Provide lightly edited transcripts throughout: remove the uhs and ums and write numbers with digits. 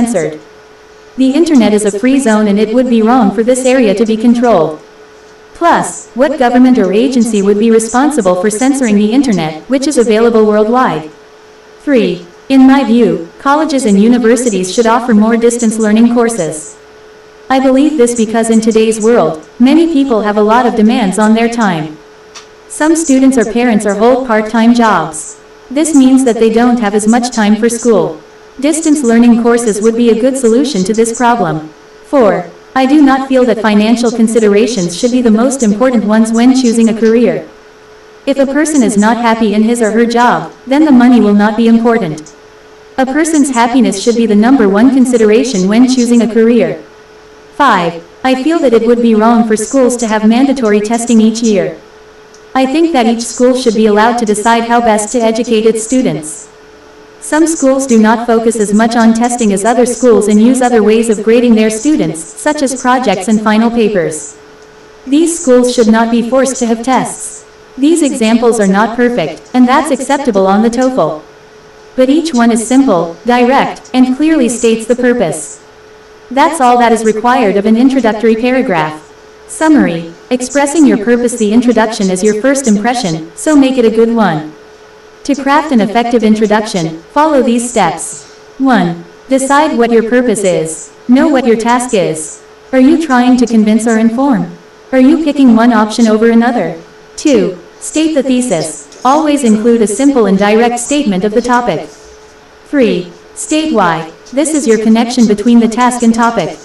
censored. The internet is a free zone and it would be wrong for this area to be controlled. Plus, what government or agency would be responsible for censoring the internet, which is available worldwide? 3. In my view, colleges and universities should offer more distance learning courses. I believe this because in today's world, many people have a lot of demands on their time. Some students or parents hold part-time jobs. This means that they don't have as much time for school. Distance learning courses would be a good solution to this problem. 4. I do not feel that financial considerations should be the most important ones when choosing a career. If a person is not happy in his or her job, then the money will not be important. A person's happiness should be the number one consideration when choosing a career. 5. I feel that it would be wrong for schools to have mandatory testing each year. I think that each school should be allowed to decide how best to educate its students. Some schools do not focus as much on testing as other schools and use other ways of grading their students, such as projects and final papers. These schools should not be forced to have tests. These examples are not perfect, and that's acceptable on the TOEFL. But each one is simple, direct, and clearly states the purpose. That's all that is required of an introductory paragraph. Summary: expressing your purpose. The introduction is your first impression, so make it a good one. To craft an effective introduction, follow these steps. 1. Decide what your purpose is. Know what your task is. Are you trying to convince or inform? Are you picking one option over another? 2. State the thesis. Always include a simple and direct statement of the topic. 3. State why. This is your connection between the task and topic.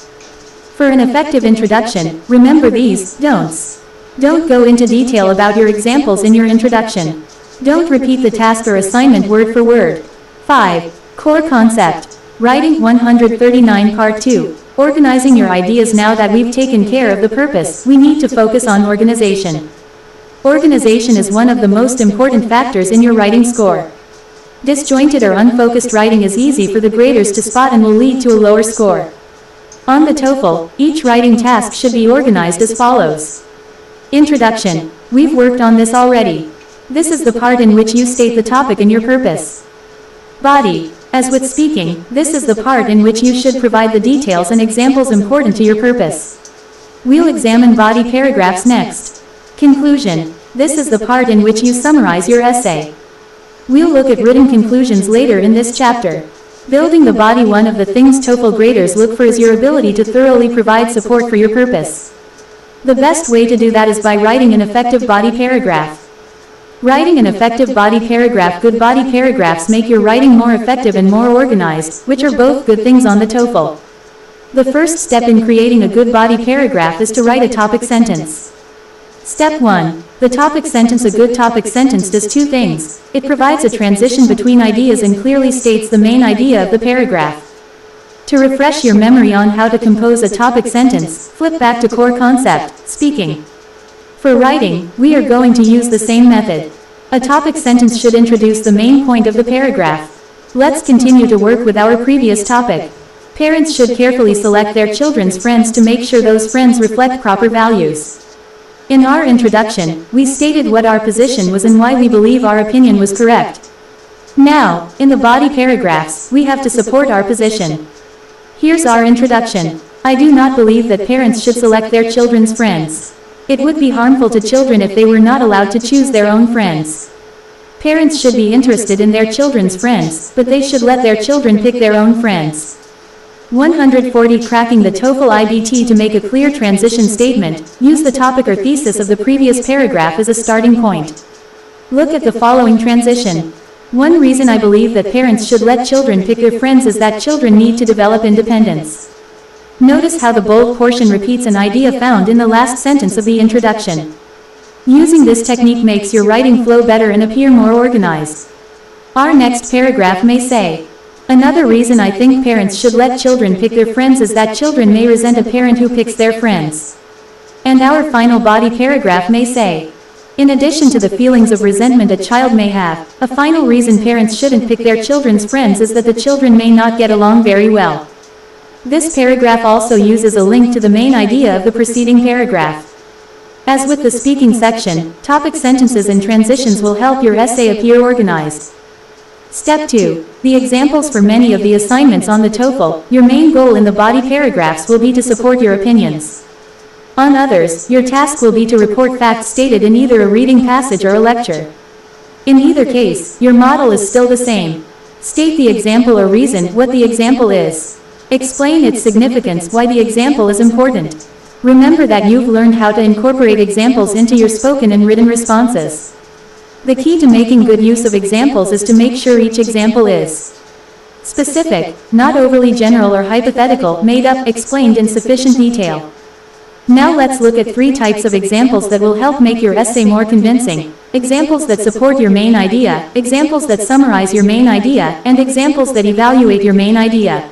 For an effective introduction, remember these don'ts. Don't go into detail about your examples in your introduction. Don't repeat the task or assignment word for word. 5. Core concept. Writing 139 Part 2. Organizing your ideas. Now that we've taken care of the purpose, we need to focus on organization. Organization is one of the most important factors in your writing score. Disjointed or unfocused writing is easy for the graders to spot and will lead to a lower score. On the TOEFL, each writing task should be organized as follows. Introduction. We've worked on this already. This is the part in which you state the topic and your purpose. Body. As with speaking, this is the part in which you should provide the details and examples important to your purpose. We'll examine body paragraphs next. Conclusion. This is the part in which you summarize your essay. We'll look at written conclusions later in this chapter. Building the body. One of the things TOEFL graders look for is your ability to thoroughly provide support for your purpose. The best way to do that is by writing an effective body paragraph. Writing an effective body paragraph. Good body paragraphs make your writing more effective and more organized, which are both good things on the TOEFL. The first step in creating a good body paragraph is to write a topic sentence. Step 1. The topic sentence. A good topic sentence does two things. It provides a transition between ideas and clearly states the main idea of the paragraph. To refresh your memory on how to compose a topic sentence, flip back to core concept, speaking. For writing, we are going to use the same method. A topic sentence should introduce the main point of the paragraph. Let's continue to work with our previous topic. Parents should carefully select their children's friends to make sure those friends reflect proper values. In our introduction, we stated what our position was and why we believe our opinion was correct. Now, in the body paragraphs, we have to support our position. Here's our introduction. I do not believe that parents should select their children's friends. It would be harmful to children if they were not allowed to choose their own friends. Parents should be interested in their children's friends, but they should let their children pick their own friends. 140. Cracking the TOEFL IBT. To make a clear transition statement, use the topic or thesis of the previous paragraph as a starting point. Look at the following transition. One reason I believe that parents should let children pick their friends is that children need to develop independence. Notice how the bold portion repeats an idea found in the last sentence of the introduction. Using this technique makes your writing flow better and appear more organized. Our next paragraph may say, another reason I think parents should let children pick their friends is that children may resent a parent who picks their friends. And our final body paragraph may say, in addition to the feelings of resentment a child may have, a final reason parents shouldn't pick their children's friends is that the children may not get along very well. This paragraph also uses a link to the main idea of the preceding paragraph. As with the speaking section, topic sentences and transitions will help your essay appear organized. Step 2. The examples for many of the assignments on the TOEFL, your main goal in the body paragraphs will be to support your opinions. On others, your task will be to report facts stated in either a reading passage or a lecture. In either case, your model is still the same. State the example or reason what the example is. Explain its significance, why the example is important. Remember that you've learned how to incorporate examples into your spoken and written responses. The key to making good use of examples is to make sure each example is specific, not overly general or hypothetical, made up, explained in sufficient detail. Now let's look at 3 types of examples that will help make your essay more convincing. Examples that support your main idea, examples that summarize your main idea, and examples that evaluate your main idea.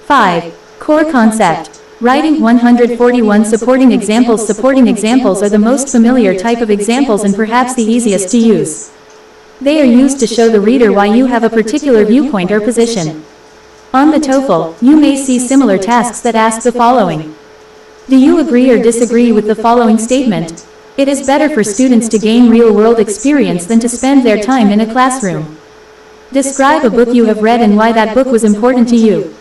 5. Core concept. Writing 141 supporting examples. Supporting examples are the most familiar type of examples and perhaps the easiest to use. They are used to show the reader why you have a particular viewpoint or position. On the TOEFL, you may see similar tasks that ask the following. Do you agree or disagree with the following statement? It is better for students to gain real-world experience than to spend their time in a classroom. Describe a book you have read and why that book was important to you.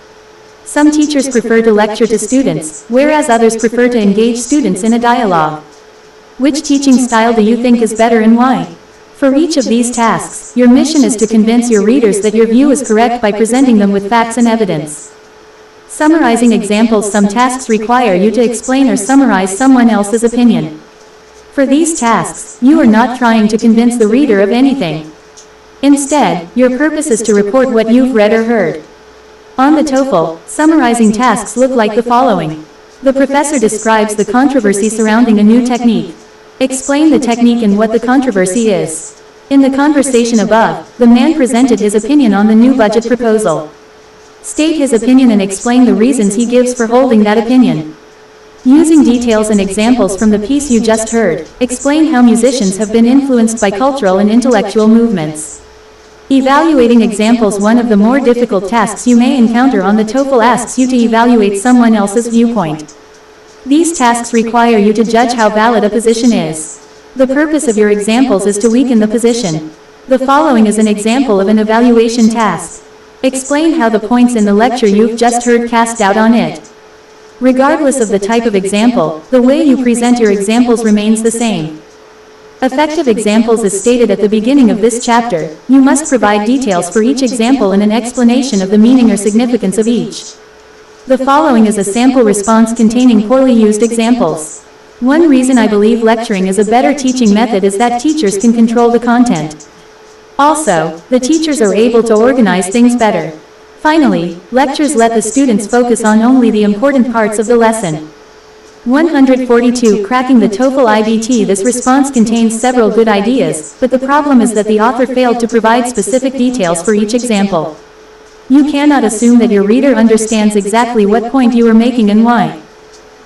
Some teachers prefer to lecture to students, whereas others prefer to engage students in a dialogue. Which teaching style do you think is better and why? For each of these tasks, your mission is to convince your readers that your view is correct by presenting them with facts and evidence. Summarizing examples. Some tasks require you to explain or summarize someone else's opinion. For these tasks, you are not trying to convince the reader of anything. Instead, your purpose is to report what you've read or heard. On the TOEFL, summarizing tasks look like the following. The professor describes the controversy surrounding a new technique. Explain the technique and what the controversy is. In the conversation above, the man presented his opinion on the new budget proposal. State his opinion and explain the reasons he gives for holding that opinion. Using details and examples from the piece you just heard, explain how musicians have been influenced by cultural and intellectual movements. Evaluating examples. One of the more difficult tasks you may encounter on the TOEFL asks you to evaluate someone else's viewpoint. These tasks require you to judge how valid a position is. The purpose of your examples is to weaken the position. The following is an example of an evaluation task. Explain how the points in the lecture you've just heard cast doubt on it. Regardless of the type of example, the way you present your examples remains the same. Effective examples. As stated at the beginning of this chapter, you must provide details for each example and an explanation of the meaning or significance of each. The following is a sample response containing poorly used examples. One reason I believe lecturing is a better teaching method is that teachers can control the content. Also, the teachers are able to organize things better. Finally, lectures let the students focus on only the important parts of the lesson. 142. Cracking the TOEFL IBT. This response contains several good ideas, but the problem is that the author failed to provide specific details for each example. You cannot assume that your reader understands exactly what point you are making and why.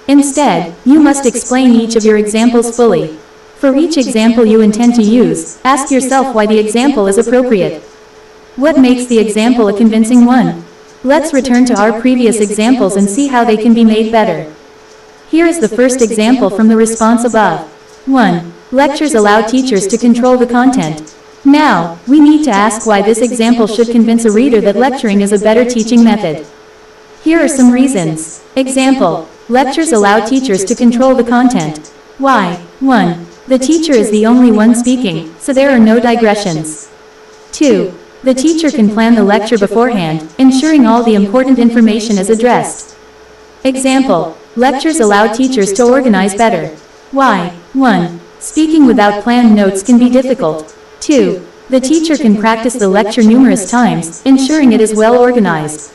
Instead, you must explain each of your examples fully. For each example you intend to use, ask yourself why the example is appropriate. What makes the example a convincing one? Let's return to our previous examples and see how they can be made better. Here is the first example from the response above. 1. Lectures allow teachers to control the content. Now, we need to ask why this example should convince a reader that lecturing is a better teaching method. Here are some reasons. Example. Lectures allow teachers to control the content. Why? 1. The teacher is the only one speaking, so there are no digressions. 2. The teacher can plan the lecture beforehand, ensuring all the important information is addressed. Example. Lectures allow teachers to organize better. Why? 1. Speaking without planned notes can be difficult. 2. The teacher can practice the lecture numerous times, ensuring it is well organized.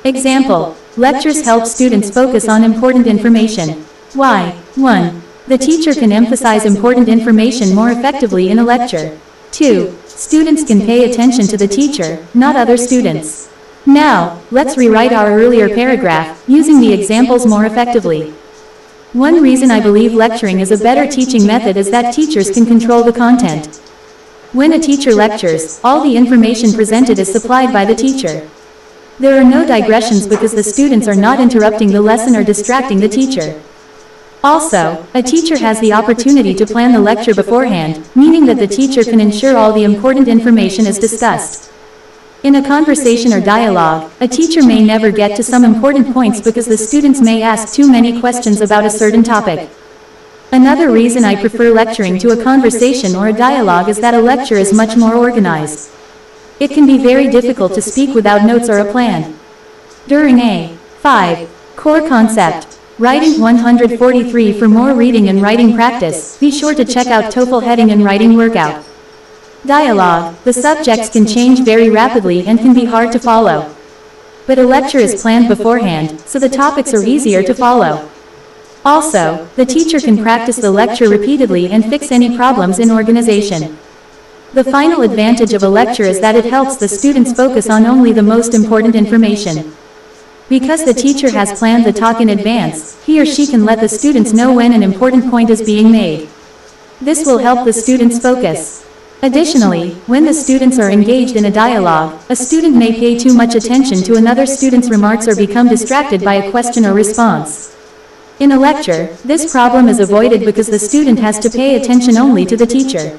Example. Lectures help students focus on important information. Why? 1. The teacher can emphasize important information more effectively in a lecture. 2. Students can pay attention to the teacher, not other students. Now, let's rewrite our earlier paragraph, using the examples more effectively. One reason I believe lecturing is a better teaching method is that teachers can control the content. When a teacher lectures, all the information presented is supplied by the teacher. There are no digressions because the students are not interrupting the lesson or distracting the teacher. Also, a teacher has the opportunity to plan the lecture beforehand, meaning that the teacher can ensure all the important information is discussed. In a conversation or dialogue, a teacher may never get to some important points because the students may ask too many questions about a certain topic. Another reason I prefer lecturing to a conversation or a dialogue is that a lecture is much more organized. It can be very difficult to speak without notes or a plan. During a 5. Core concept. Writing 143 for more reading and writing practice, be sure to check out TOEFL heading and writing workout. Dialogue. The subjects can change very rapidly and can be hard to follow. But a lecture is planned beforehand, so the topics are easier to follow. Also, the teacher can practice the lecture repeatedly and fix any problems in organization. The final advantage of a lecture is that it helps the students focus on only the most important information. Because the teacher has planned the talk in advance, he or she can let the students know when an important point is being made. This will help the students focus. Additionally, when the students are engaged in a dialogue, a student may pay too much attention to another student's remarks or become distracted by a question or response. In a lecture, this problem is avoided because the student has to pay attention only to the teacher.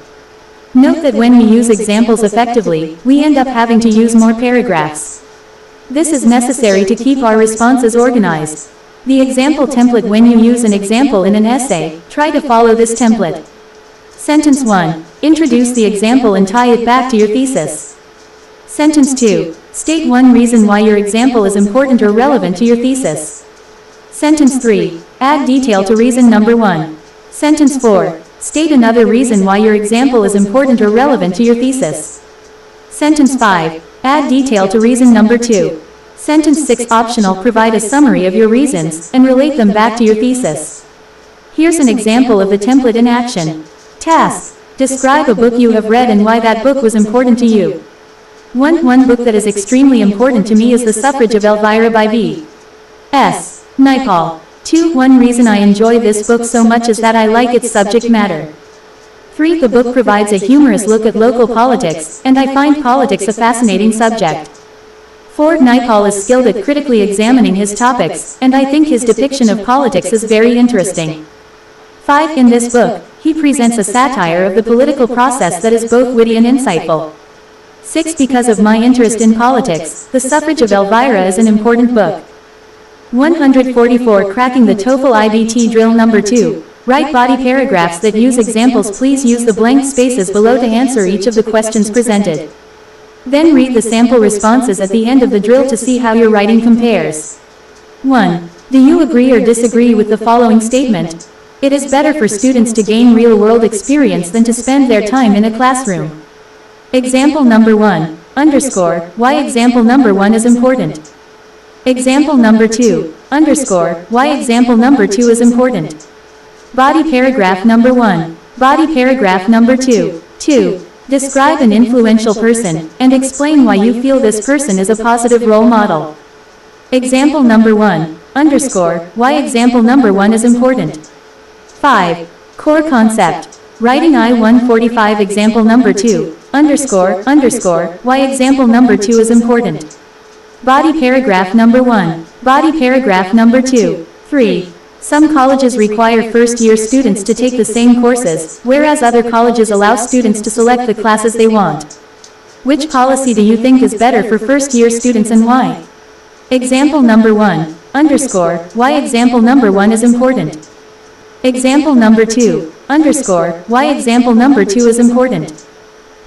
Note that when we use examples effectively, we end up having to use more paragraphs. This is necessary to keep our responses organized. The example template. When you use an example in an essay, try to follow this template. Sentence 1. Introduce the example and tie it back to your thesis. Sentence 2. State one reason why your example is important or relevant to your thesis. Sentence 3. Add detail to reason number 1. Sentence 4. State another reason why your example is important or relevant to your thesis. Sentence 5. Add detail to reason number 2. Sentence 6. Optional. Provide a summary of your reasons and relate them back to your thesis. Here's an example of the template in action. Task. Describe a book you have read and why that book was important to you. One book that is extremely important to me is The Suffrage of Elvira by B. S. Naipaul. 2. One reason I enjoy this book so much is that I like its subject matter. 3. The book provides a humorous look at local politics, and I find politics a fascinating subject. 4. Naipaul is skilled at critically examining his topics, and I think his depiction of politics is very interesting. 5. In this book, he presents a satire of the political process that is both witty and insightful. 6. Because of my interest in politics, The Suffrage of Elvira is an important book. 144. Cracking the TOEFL IBT drill number 2. Write body paragraphs that use examples. Please use the blank spaces below to answer each of the questions presented. Then read the sample responses at the end of the drill to see how your writing compares. 1. Do you agree or disagree with the following statement? It is better for students to gain real-world experience than to spend their time in a classroom. Example number 1. Underscore, why example number 1 is important. Example number 2. Underscore, why example number 2 is important. Body paragraph number 1. Body paragraph number 2. 2. Describe an influential person, and explain why you feel this person is a positive role model. Example number 1. Underscore, why example number 1 is important. 5. Core concept. Writing I-145 example number 2. Underscore, why example number 2 is important. Body paragraph number 1. Body paragraph number 2. 3. Some colleges require first-year students to take the same courses, whereas other colleges allow students to select the classes they want. Which policy do you think is better for first-year students and why? Example number 1. Underscore, why example number 1 is important. Example number 2. Underscore, why example number 2 is important.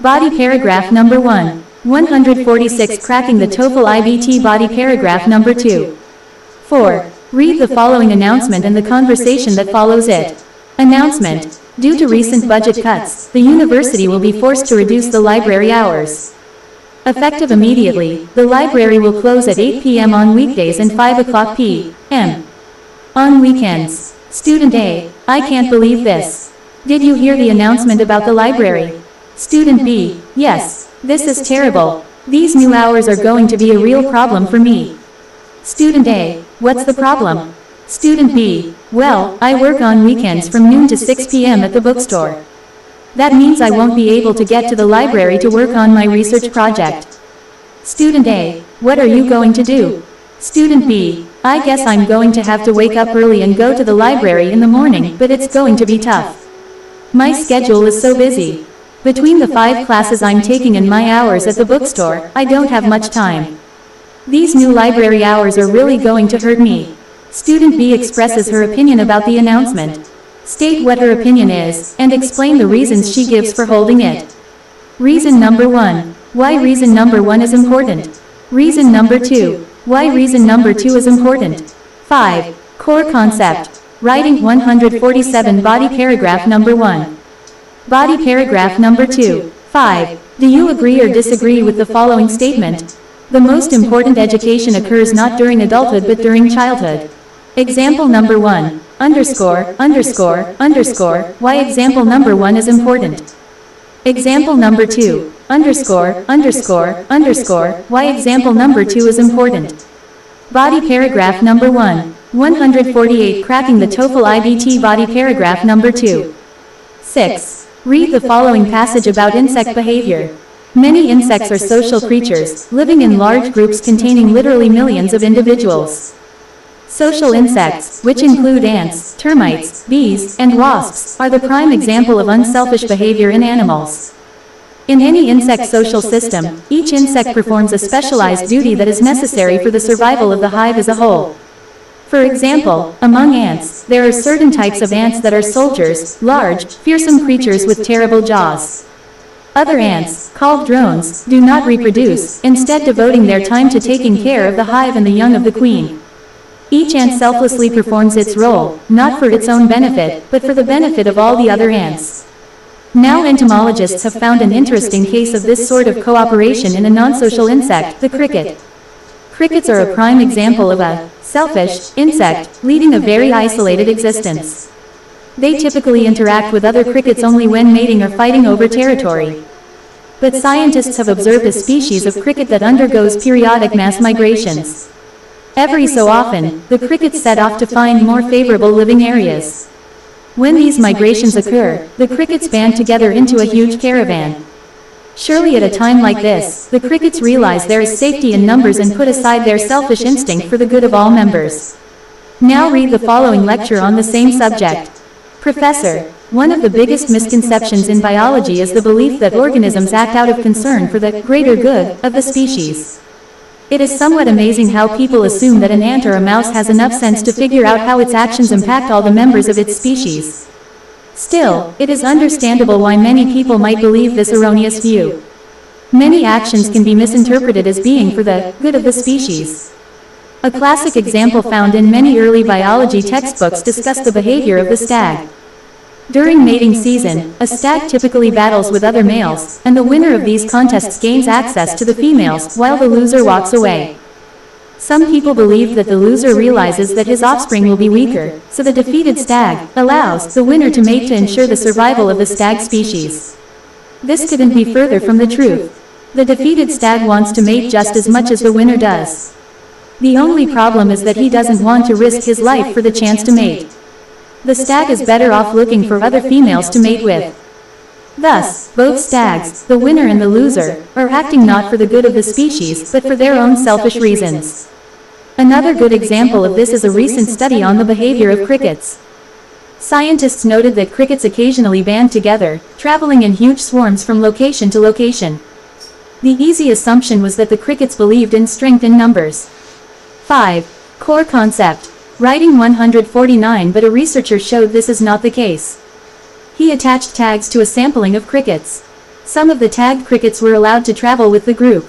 Body paragraph number 1. 146. Cracking the TOEFL IBT body paragraph number 2. 4. Read the following announcement and the conversation that follows it. Announcement. Due to recent budget cuts, the university will be forced to reduce the library hours. Effective immediately, the library will close at 8 p.m. on weekdays and 5 o'clock p.m. on weekends. Student A. I can't believe this. Did you hear the announcement about the library? Student B. Yes. This is terrible. These new hours are going to be a real problem for me. Student A. What's the problem? Student B. Well, I work on weekends from noon to 6 p.m. at the bookstore. That means I won't be able to get to the library to work on my research project. Student A. What are you going to do? Student B. I guess I'm going to have to wake up early and go to the library in the morning, but it's going to be tough. My schedule is so busy. Between the 5 classes I'm taking and my hours at the bookstore, I don't have much time. These new library hours are really going to hurt me. Student B expresses her opinion about the announcement. State what her opinion is, and explain the reasons she gives for holding it. Reason number 1. Why reason number 1 is important. Reason number 2. Why reason number 2 is important. 5. Core concept. Writing 147 Body paragraph number 1. Body paragraph number 2. 5. Do you agree or disagree with the following statement? The most important education occurs not during adulthood but during childhood. Example number 1. Underscore, underscore, underscore, why example number 1 is important. Example number 2. Underscore, underscore, underscore, why example number 2 is important. Body paragraph number 1. 148 Cracking the TOEFL IBT Body paragraph number 2. 6. Read the following passage about insect behavior. Many insects are social creatures, living in large groups containing literally millions of individuals. Social insects, which include ants, termites, bees, and wasps, are the prime example of unselfish behavior in animals. In any insect social system, each insect performs a specialized duty that is necessary for the survival of the hive as a whole. For example, among ants, there are certain types of ants that are soldiers, large, fearsome creatures with terrible jaws. Other ants, called drones, do not reproduce, instead devoting their time to taking care of the hive and the young of the queen. Each ant selflessly performs its role, not for its own benefit, but for the benefit of all the other ants. Now entomologists have found an interesting case of this sort of cooperation in a non-social insect, the cricket. Crickets are a prime example of a selfish insect, leading a very isolated existence. They typically interact with other crickets only when mating or fighting over territory. But scientists have observed a species of cricket that undergoes periodic mass migrations. Every so often, the crickets set off to find more favorable living areas. When these migrations occur, the crickets band together into a huge caravan. Surely at a time like this, the crickets realize there is safety in numbers and put aside their selfish instinct for the good of all members. Now read the following lecture on the same subject. Professor, one of the biggest misconceptions in biology is the belief that organisms act out of concern for the greater good of the species. It is somewhat amazing how people assume that an ant or a mouse has enough sense to figure out how its actions impact all the members of its species. Still, it is understandable why many people might believe this erroneous view. Many actions can be misinterpreted as being for the good of the species. A classic example found in many early biology textbooks discussed the behavior of the stag. During mating season, a stag typically battles with other males, and the winner of these contests gains access to the females, while the loser walks away. Some people believe that the loser realizes that his offspring will be weaker, so the defeated stag allows the winner to mate to ensure the survival of the stag species. This couldn't be further from the truth. The defeated stag wants to mate just as much as the winner does. The only problem is that he doesn't want to risk his life for the chance to mate. The stag is better off looking for other females to mate with. Thus, both stags, the winner and the loser, are acting not for the good of the species but for their own selfish reasons. Another good example of this is a recent study on the behavior of crickets. Scientists noted that crickets occasionally band together, traveling in huge swarms from location to location. The easy assumption was that the crickets believed in strength in numbers. 5. Core concept. Writing 149 But a researcher showed this is not the case. He attached tags to a sampling of crickets. Some of the tagged crickets were allowed to travel with the group.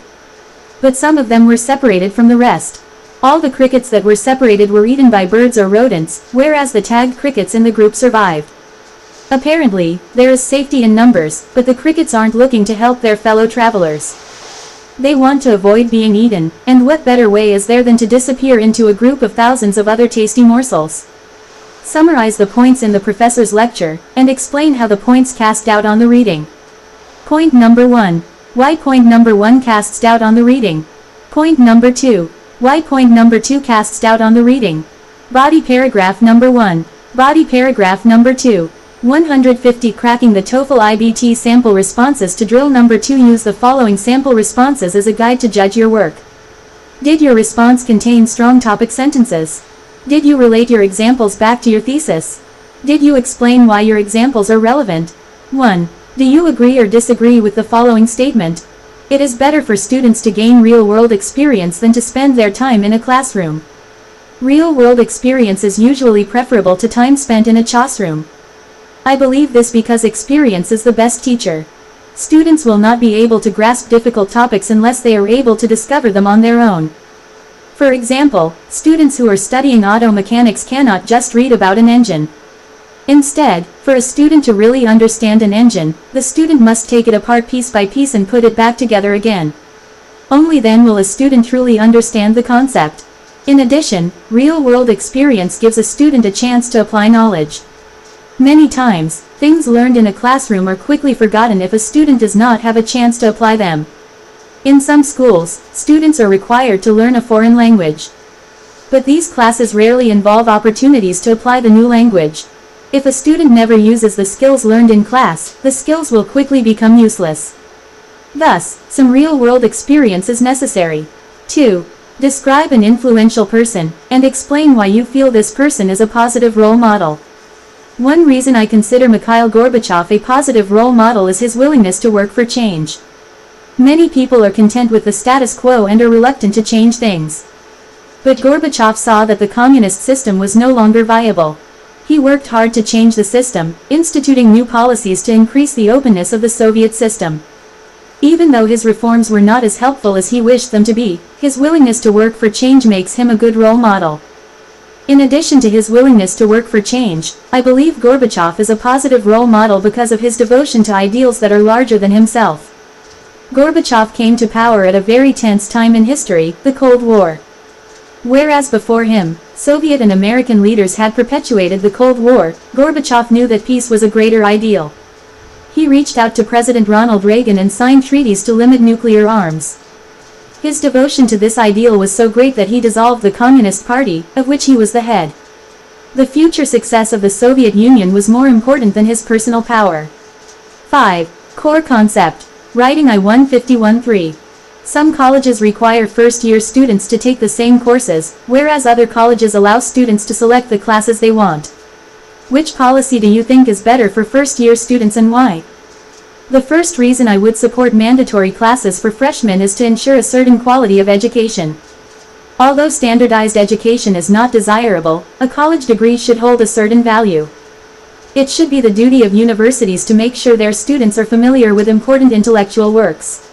But some of them were separated from the rest. All the crickets that were separated were eaten by birds or rodents, whereas the tagged crickets in the group survived. Apparently, there is safety in numbers, but the crickets aren't looking to help their fellow travelers. They want to avoid being eaten, and what better way is there than to disappear into a group of thousands of other tasty morsels? Summarize the points in the professor's lecture, and explain how the points cast doubt on the reading. Point number 1. Why point number 1 casts doubt on the reading? Point number 2. Why point number 2 casts doubt on the reading? Body paragraph number 1. Body paragraph number 2. 150 Cracking the TOEFL IBT sample responses to drill number 2. Use the following sample responses as a guide to judge your work. Did your response contain strong topic sentences? Did you relate your examples back to your thesis? Did you explain why your examples are relevant? 1. Do you agree or disagree with the following statement? It is better for students to gain real-world experience than to spend their time in a classroom. Real-world experience is usually preferable to time spent in a classroom. I believe this because experience is the best teacher. Students will not be able to grasp difficult topics unless they are able to discover them on their own. For example, students who are studying auto mechanics cannot just read about an engine. Instead, for a student to really understand an engine, the student must take it apart piece by piece and put it back together again. Only then will a student truly understand the concept. In addition, real-world experience gives a student a chance to apply knowledge. Many times, things learned in a classroom are quickly forgotten if a student does not have a chance to apply them. In some schools, students are required to learn a foreign language. But these classes rarely involve opportunities to apply the new language. If a student never uses the skills learned in class, the skills will quickly become useless. Thus, some real-world experience is necessary. 2. Describe an influential person, and explain why you feel this person is a positive role model. One reason I consider Mikhail Gorbachev a positive role model is his willingness to work for change. Many people are content with the status quo and are reluctant to change things. But Gorbachev saw that the communist system was no longer viable. He worked hard to change the system, instituting new policies to increase the openness of the Soviet system. Even though his reforms were not as helpful as he wished them to be, his willingness to work for change makes him a good role model. In addition to his willingness to work for change, I believe Gorbachev is a positive role model because of his devotion to ideals that are larger than himself. Gorbachev came to power at a very tense time in history, the Cold War. Whereas before him, Soviet and American leaders had perpetuated the Cold War, Gorbachev knew that peace was a greater ideal. He reached out to President Ronald Reagan and signed treaties to limit nuclear arms. His devotion to this ideal was so great that he dissolved the Communist Party, of which he was the head. The future success of the Soviet Union was more important than his personal power. 5. Core concept. Writing I-151-3. Some colleges require first-year students to take the same courses, whereas other colleges allow students to select the classes they want. Which policy do you think is better for first-year students and why? The first reason I would support mandatory classes for freshmen is to ensure a certain quality of education. Although standardized education is not desirable, a college degree should hold a certain value. It should be the duty of universities to make sure their students are familiar with important intellectual works.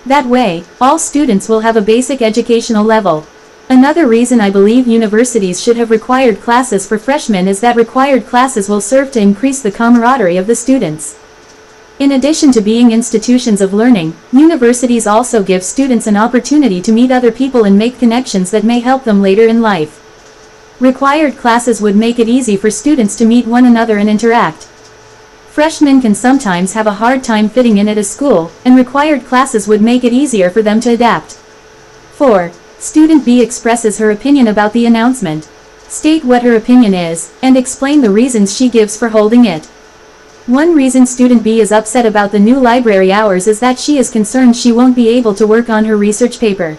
That way, all students will have a basic educational level. Another reason I believe universities should have required classes for freshmen is that required classes will serve to increase the camaraderie of the students. In addition to being institutions of learning, universities also give students an opportunity to meet other people and make connections that may help them later in life. Required classes would make it easy for students to meet one another and interact. Freshmen can sometimes have a hard time fitting in at a school, and required classes would make it easier for them to adapt. 4. Student B expresses her opinion about the announcement. State what her opinion is, and explain the reasons she gives for holding it. One reason student B is upset about the new library hours is that she is concerned she won't be able to work on her research paper.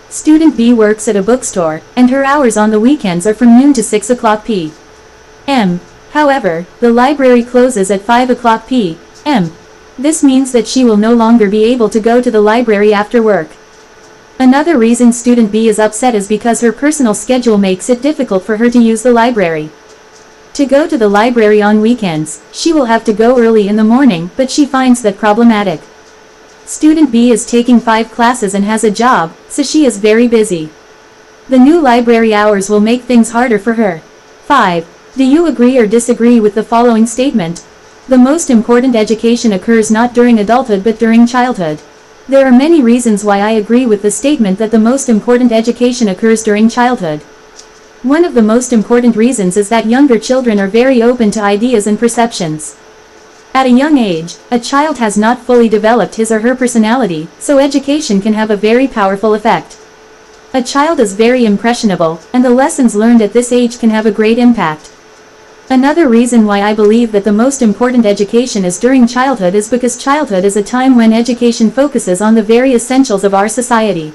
Student B works at a bookstore, and her hours on the weekends are from noon to 6 o'clock p.m. However, the library closes at 5 o'clock p.m. This means that she will no longer be able to go to the library after work. Another reason student B is upset is because her personal schedule makes it difficult for her to use the library. To go to the library on weekends, she will have to go early in the morning, but she finds that problematic. Student B is taking 5 classes and has a job, so she is very busy. The new library hours will make things harder for her. 5. Do you agree or disagree with the following statement? The most important education occurs not during adulthood but during childhood. There are many reasons why I agree with the statement that the most important education occurs during childhood. One of the most important reasons is that younger children are very open to ideas and perceptions. At a young age, a child has not fully developed his or her personality, so education can have a very powerful effect. A child is very impressionable, and the lessons learned at this age can have a great impact. Another reason why I believe that the most important education is during childhood is because childhood is a time when education focuses on the very essentials of our society.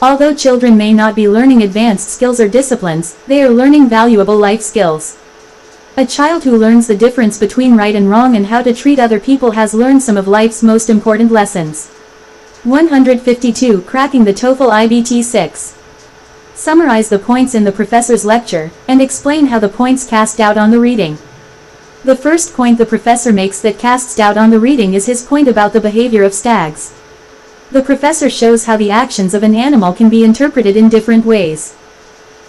Although children may not be learning advanced skills or disciplines, they are learning valuable life skills. A child who learns the difference between right and wrong and how to treat other people has learned some of life's most important lessons. 152. Cracking the TOEFL IBT 6. Summarize the points in the professor's lecture, and explain how the points cast doubt on the reading. The first point the professor makes that casts doubt on the reading is his point about the behavior of stags. The professor shows how the actions of an animal can be interpreted in different ways.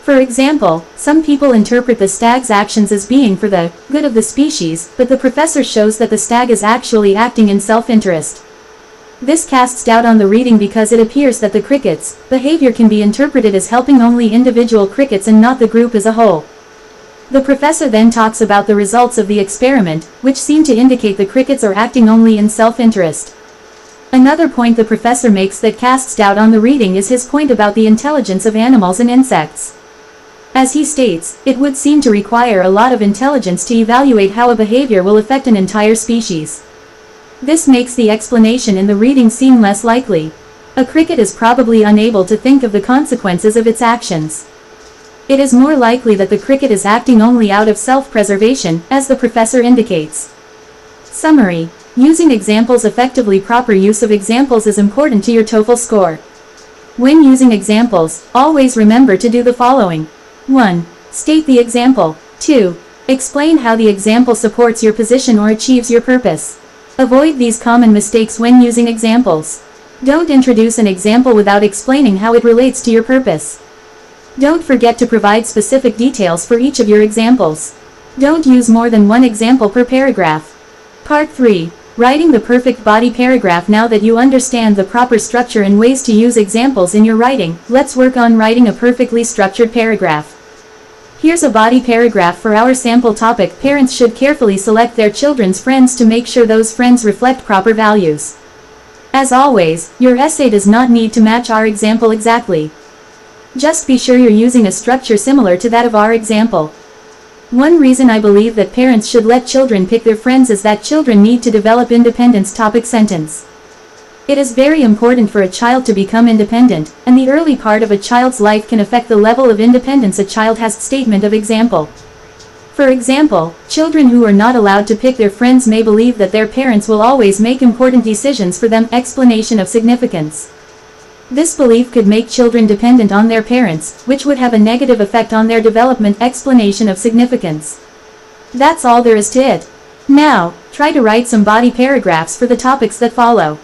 For example, some people interpret the stag's actions as being for the good of the species, but the professor shows that the stag is actually acting in self-interest. This casts doubt on the reading because it appears that the cricket's behavior can be interpreted as helping only individual crickets and not the group as a whole. The professor then talks about the results of the experiment, which seem to indicate the crickets are acting only in self-interest. Another point the professor makes that casts doubt on the reading is his point about the intelligence of animals and insects. As he states, it would seem to require a lot of intelligence to evaluate how a behavior will affect an entire species. This makes the explanation in the reading seem less likely. A cricket is probably unable to think of the consequences of its actions. It is more likely that the cricket is acting only out of self-preservation, as the professor indicates. Summary. Using examples effectively. Proper use of examples is important to your TOEFL score. When using examples, always remember to do the following. 1. State the example. 2. Explain how the example supports your position or achieves your purpose. Avoid these common mistakes when using examples. Don't introduce an example without explaining how it relates to your purpose. Don't forget to provide specific details for each of your examples. Don't use more than one example per paragraph. Part 3. Writing the perfect body paragraph. Now that you understand the proper structure and ways to use examples in your writing, let's work on writing a perfectly structured paragraph. Here's a body paragraph for our sample topic. Parents should carefully select their children's friends to make sure those friends reflect proper values. As always, your essay does not need to match our example exactly. Just be sure you're using a structure similar to that of our example. One reason I believe that parents should let children pick their friends is that children need to develop independence. Topic sentence. It is very important for a child to become independent, and the early part of a child's life can affect the level of independence a child has. Statement of example. For example, children who are not allowed to pick their friends may believe that their parents will always make important decisions for them. Explanation of significance. This belief could make children dependent on their parents, which would have a negative effect on their development. Explanation of significance. That's all there is to it. Now, try to write some body paragraphs for the topics that follow.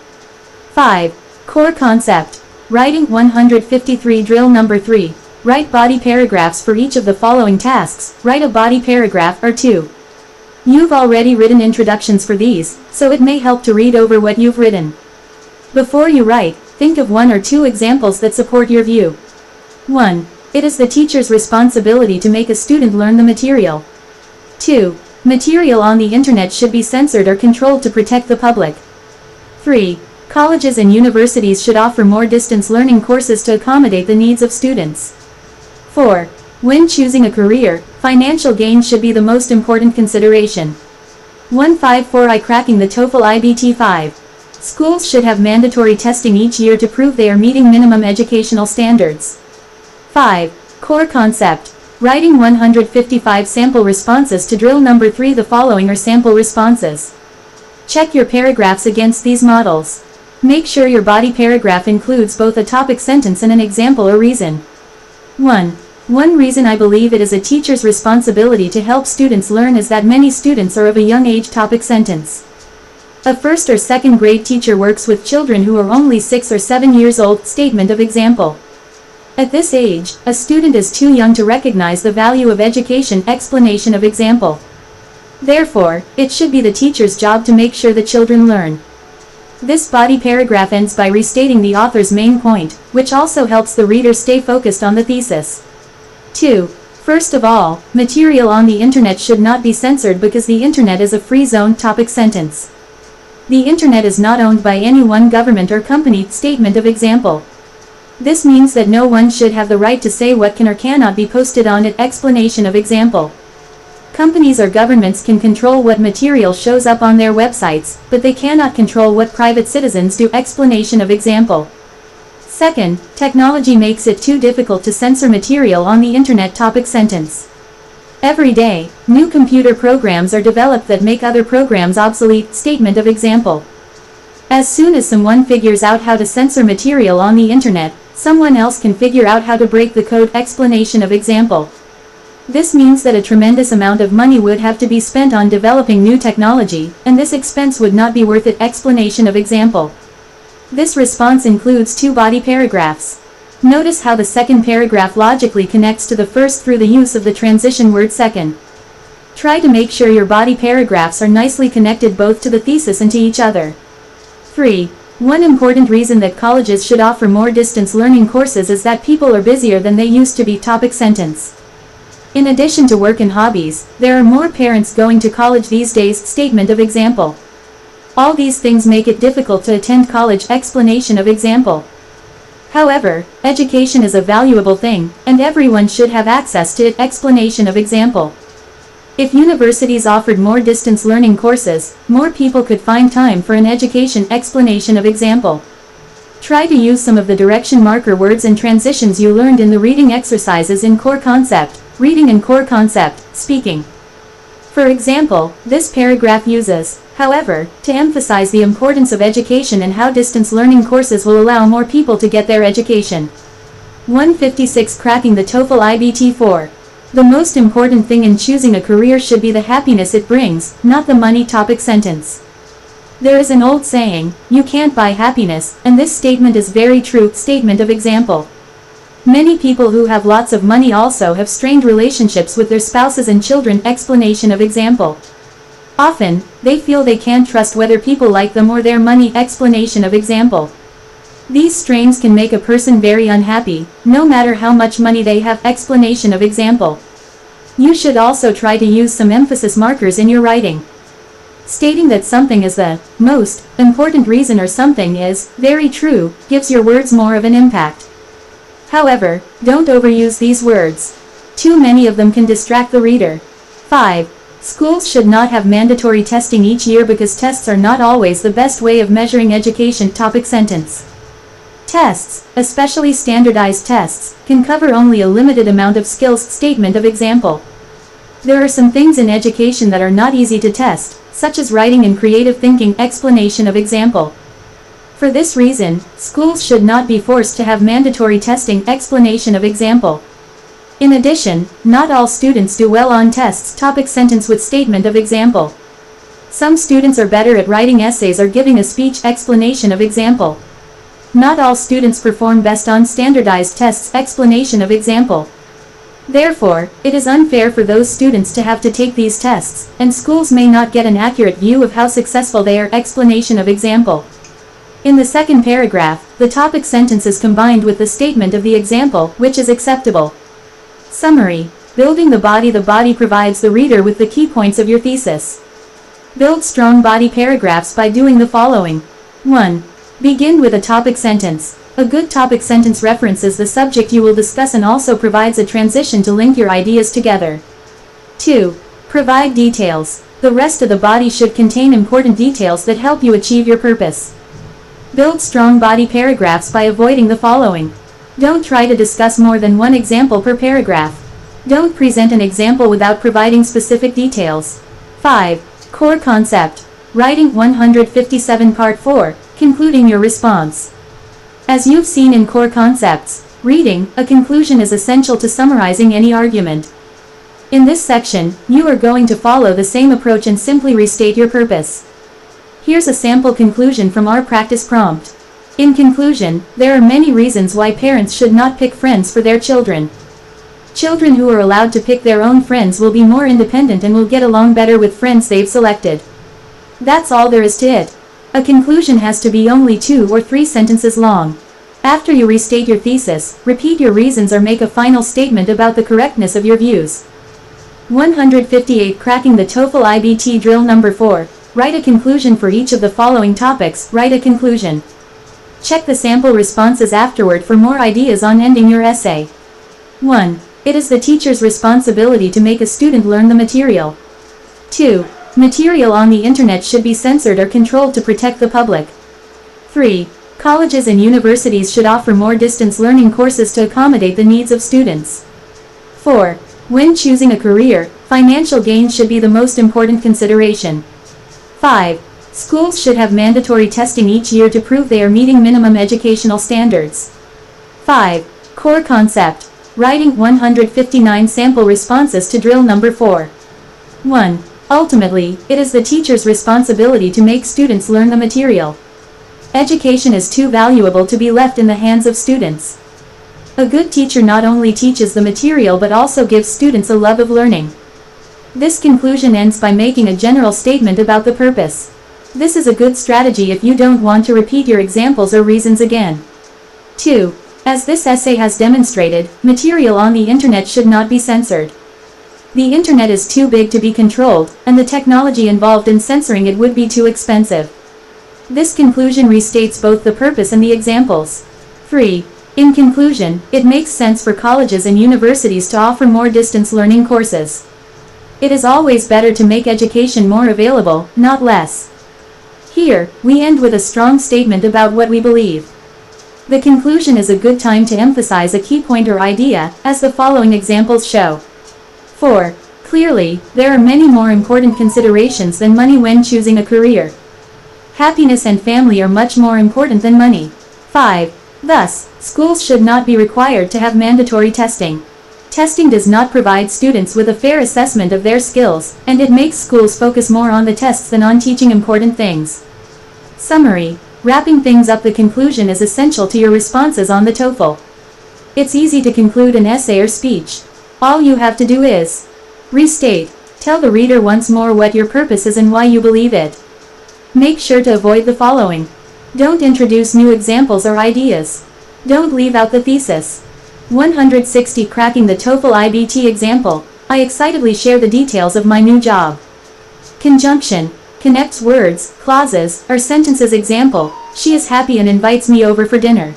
5. Core concept. Writing 153. Drill number 3. Write body paragraphs for each of the following tasks. Write a body paragraph or two. You've already written introductions for these, so it may help to read over what you've written. Before you write, think of one or two examples that support your view. 1. It is the teacher's responsibility to make a student learn the material. 2. Material on the internet should be censored or controlled to protect the public. 3. Colleges and universities should offer more distance learning courses to accommodate the needs of students. 4. When choosing a career, financial gain should be the most important consideration. 154. Cracking the TOEFL IBT 5. Schools should have mandatory testing each year to prove they are meeting minimum educational standards. 5. Core concept. Writing 155 sample responses to drill number 3. The following are sample responses. Check your paragraphs against these models. Make sure your body paragraph includes both a topic sentence and an example or reason. 1. One reason I believe it is a teacher's responsibility to help students learn is that many students are of a young age. Topic sentence. A first or second grade teacher works with children who are only 6 or 7 years old. Statement of example. At this age, a student is too young to recognize the value of education. Explanation of example. Therefore, it should be the teacher's job to make sure the children learn. This body paragraph ends by restating the author's main point, which also helps the reader stay focused on the thesis. 2. First of all, material on the internet should not be censored because the internet is a free zone. Topic sentence. The internet is not owned by any one government or company. Statement of example. This means that no one should have the right to say what can or cannot be posted on it. Explanation of example. Companies or governments can control what material shows up on their websites, but they cannot control what private citizens do. Explanation of example. Second, technology makes it too difficult to censor material on the internet. Topic sentence. Every day, new computer programs are developed that make other programs obsolete. Statement of example. As soon as someone figures out how to censor material on the internet, someone else can figure out how to break the code. Explanation of example. This means that a tremendous amount of money would have to be spent on developing new technology, and this expense would not be worth it. Explanation of example. This response includes two body paragraphs. Notice how the second paragraph logically connects to the first through the use of the transition word second. Try to make sure your body paragraphs are nicely connected both to the thesis and to each other. 3. One important reason that colleges should offer more distance learning courses is that people are busier than they used to be. Topic sentence. In addition to work and hobbies, there are more parents going to college these days. Statement of example. All these things make it difficult to attend college. Explanation of example. However, education is a valuable thing, and everyone should have access to it. Explanation of example. If universities offered more distance learning courses, more people could find time for an education. Explanation of example. Try to use some of the direction marker words and transitions you learned in the reading exercises in core concept, reading and core concept, speaking. For example, this paragraph uses, however, to emphasize the importance of education and how distance learning courses will allow more people to get their education. 156. Cracking the TOEFL IBT4. The most important thing in choosing a career should be the happiness it brings, not the money. Topic sentence. There is an old saying, you can't buy happiness, and this statement is very true. Statement of example. Many people who have lots of money also have strained relationships with their spouses and children. Explanation of example. Often, they feel they can't trust whether people like them or their money. Explanation of example. These strains can make a person very unhappy, no matter how much money they have. Explanation of example. You should also try to use some emphasis markers in your writing. Stating that something is the most important reason or something is very true gives your words more of an impact. However, don't overuse these words. Too many of them can distract the reader. 5. Schools should not have mandatory testing each year because tests are not always the best way of measuring education. Topic sentence. Tests, especially standardized tests, can cover only a limited amount of skills. Statement of example. There are some things in education that are not easy to test, such as writing and creative thinking. Explanation of example. For this reason, schools should not be forced to have mandatory testing. Explanation of example. In addition, not all students do well on tests. Topic sentence with statement of example. Some students are better at writing essays or giving a speech. Explanation of example. Not all students perform best on standardized tests. Explanation of example. Therefore, it is unfair for those students to have to take these tests, and schools may not get an accurate view of how successful they are. Explanation of example. In the second paragraph, the topic sentence is combined with the statement of the example, which is acceptable. Summary. Building the body. The body provides the reader with the key points of your thesis. Build strong body paragraphs by doing the following. 1. Begin with a topic sentence. A good topic sentence references the subject you will discuss and also provides a transition to link your ideas together. 2. Provide details. The rest of the body should contain important details that help you achieve your purpose. Build strong body paragraphs by avoiding the following. Don't try to discuss more than one example per paragraph. Don't present an example without providing specific details. 5. Core concept. Writing 157 Part 4, concluding your response. As you've seen in core concepts, reading, a conclusion is essential to summarizing any argument. In this section, you are going to follow the same approach and simply restate your purpose. Here's a sample conclusion from our practice prompt. In conclusion, there are many reasons why parents should not pick friends for their children. Children who are allowed to pick their own friends will be more independent and will get along better with friends they've selected. That's all there is to it. A conclusion has to be only 2 or 3 sentences long. After you restate your thesis, repeat your reasons or make a final statement about the correctness of your views. 158. Cracking the TOEFL IBT drill number 4. Write a conclusion for each of the following topics. Write a conclusion. Check the sample responses afterward for more ideas on ending your essay. 1. It is the teacher's responsibility to make a student learn the material. 2. Material on the internet should be censored or controlled to protect the public. 3. Colleges and universities should offer more distance learning courses to accommodate the needs of students. 4. When choosing a career, financial gain should be the most important consideration. 5. Schools should have mandatory testing each year to prove they are meeting minimum educational standards. 5. Core concept. Writing 159 sample responses to drill number 4. 1. Ultimately, it is the teacher's responsibility to make students learn the material. Education is too valuable to be left in the hands of students. A good teacher not only teaches the material but also gives students a love of learning. This conclusion ends by making a general statement about the purpose. This is a good strategy if you don't want to repeat your examples or reasons again. 2. As this essay has demonstrated, material on the internet should not be censored. The internet is too big to be controlled, and the technology involved in censoring it would be too expensive. This conclusion restates both the purpose and the examples. 3. In conclusion, it makes sense for colleges and universities to offer more distance learning courses. It is always better to make education more available, not less. Here, we end with a strong statement about what we believe. The conclusion is a good time to emphasize a key point or idea, as the following examples show. 4. Clearly, there are many more important considerations than money when choosing a career. Happiness and family are much more important than money. 5. Thus, schools should not be required to have mandatory testing. Testing does not provide students with a fair assessment of their skills, and it makes schools focus more on the tests than on teaching important things. Summary. Wrapping things up, the conclusion is essential to your responses on the TOEFL. It's easy to conclude an essay or speech. All you have to do is restate. Tell the reader once more what your purpose is and why you believe it. Make sure to avoid the following. Don't introduce new examples or ideas. Don't leave out the thesis. 160 Cracking the TOEFL IBT example. I excitedly share the details of my new job. Conjunction. Connects words, clauses, or sentences. Example. She is happy and invites me over for dinner.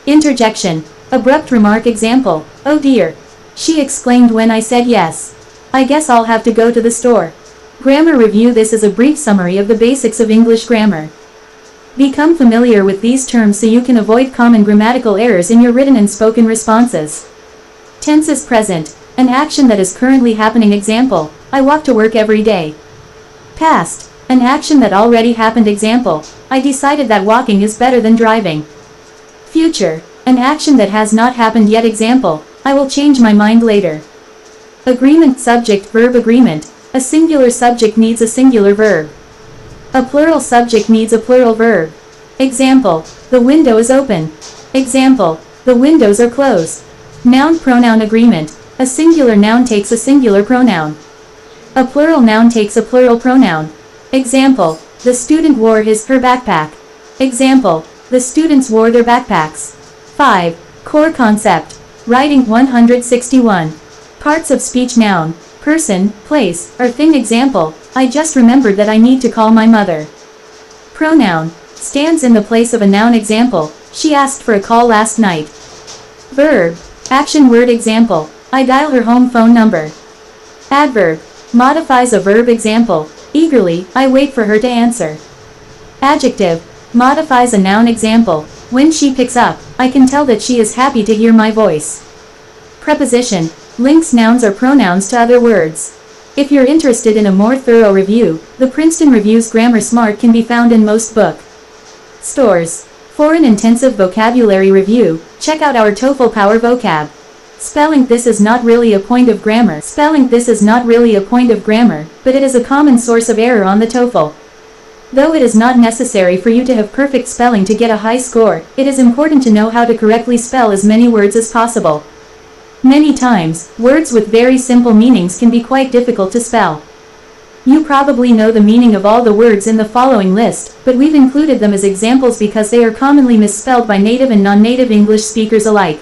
Interjection. Abrupt remark. Example. Oh dear. She exclaimed when I said yes. I guess I'll have to go to the store. Grammar review. This is a brief summary of the basics of English grammar. Become familiar with these terms so you can avoid common grammatical errors in your written and spoken responses. Tense is present, an action that is currently happening. Example, I walk to work every day. Past, an action that already happened. Example, I decided that walking is better than driving. Future, an action that has not happened yet. Example, I will change my mind later. Agreement. Subject verb. Agreement, a singular subject needs a singular verb. A plural subject needs a plural verb. Example, the window is open. Example, the windows are closed. Noun. Pronoun. Agreement, a singular noun takes a singular pronoun. A plural noun takes a plural pronoun. Example, the student wore her backpack. Example, the students wore their backpacks. 5. Core concept. Writing 161. Parts of speech. Noun, person, place, or thing. Example, I just remembered that I need to call my mother. Pronoun, stands in the place of a noun. Example, she asked for a call last night. Verb, action word. Example, I dial her home phone number. Adverb, modifies a verb. Example, eagerly, I wait for her to answer. Adjective, modifies a noun. Example, when she picks up, I can tell that she is happy to hear my voice. Preposition, links nouns or pronouns to other words. If you're interested in a more thorough review, the Princeton Review's Grammar Smart can be found in most book stores. For an intensive vocabulary review, check out our TOEFL Power Vocab. Spelling. This is not really a point of grammar. This is not really a point of grammar, but it is a common source of error on the TOEFL. Though it is not necessary for you to have perfect spelling to get a high score, it is important to know how to correctly spell as many words as possible. Many times, words with very simple meanings can be quite difficult to spell. You probably know the meaning of all the words in the following list, but we've included them as examples because they are commonly misspelled by native and non-native English speakers alike.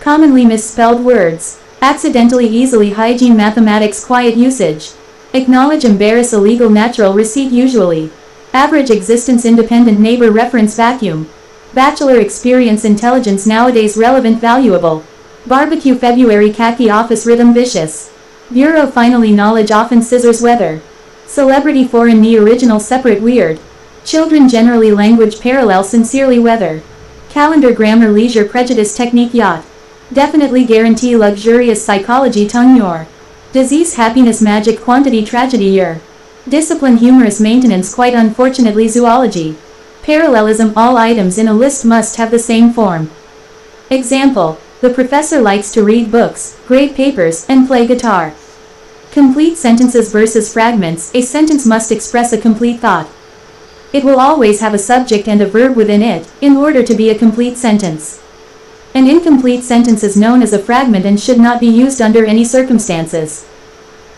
Commonly misspelled words. Accidentally, easily, hygiene, mathematics, quiet usage. Acknowledge, embarrass, illegal, natural, receipt, usually. Average, existence, independent, neighbor, reference, vacuum. Bachelor, experience, intelligence, nowadays, relevant, valuable. Barbecue, February, khaki, office, rhythm, vicious. Bureau, finally, knowledge, often, scissors, weather. Celebrity, foreign, knee, original, separate, weird. Children, generally, language, parallel, sincerely, weather. Calendar, grammar, leisure, prejudice, technique, yacht. Definitely guarantee luxurious psychology tenure. Disease happiness magic quantity tragedy year. Discipline humorous maintenance quite unfortunately zoology. Parallelism all items in a list must have the same form. Example, the professor likes to read books, grade papers, and play guitar. Complete sentences versus fragments. A sentence must express a complete thought. It will always have a subject and a verb within it, in order to be a complete sentence. An incomplete sentence is known as a fragment and should not be used under any circumstances.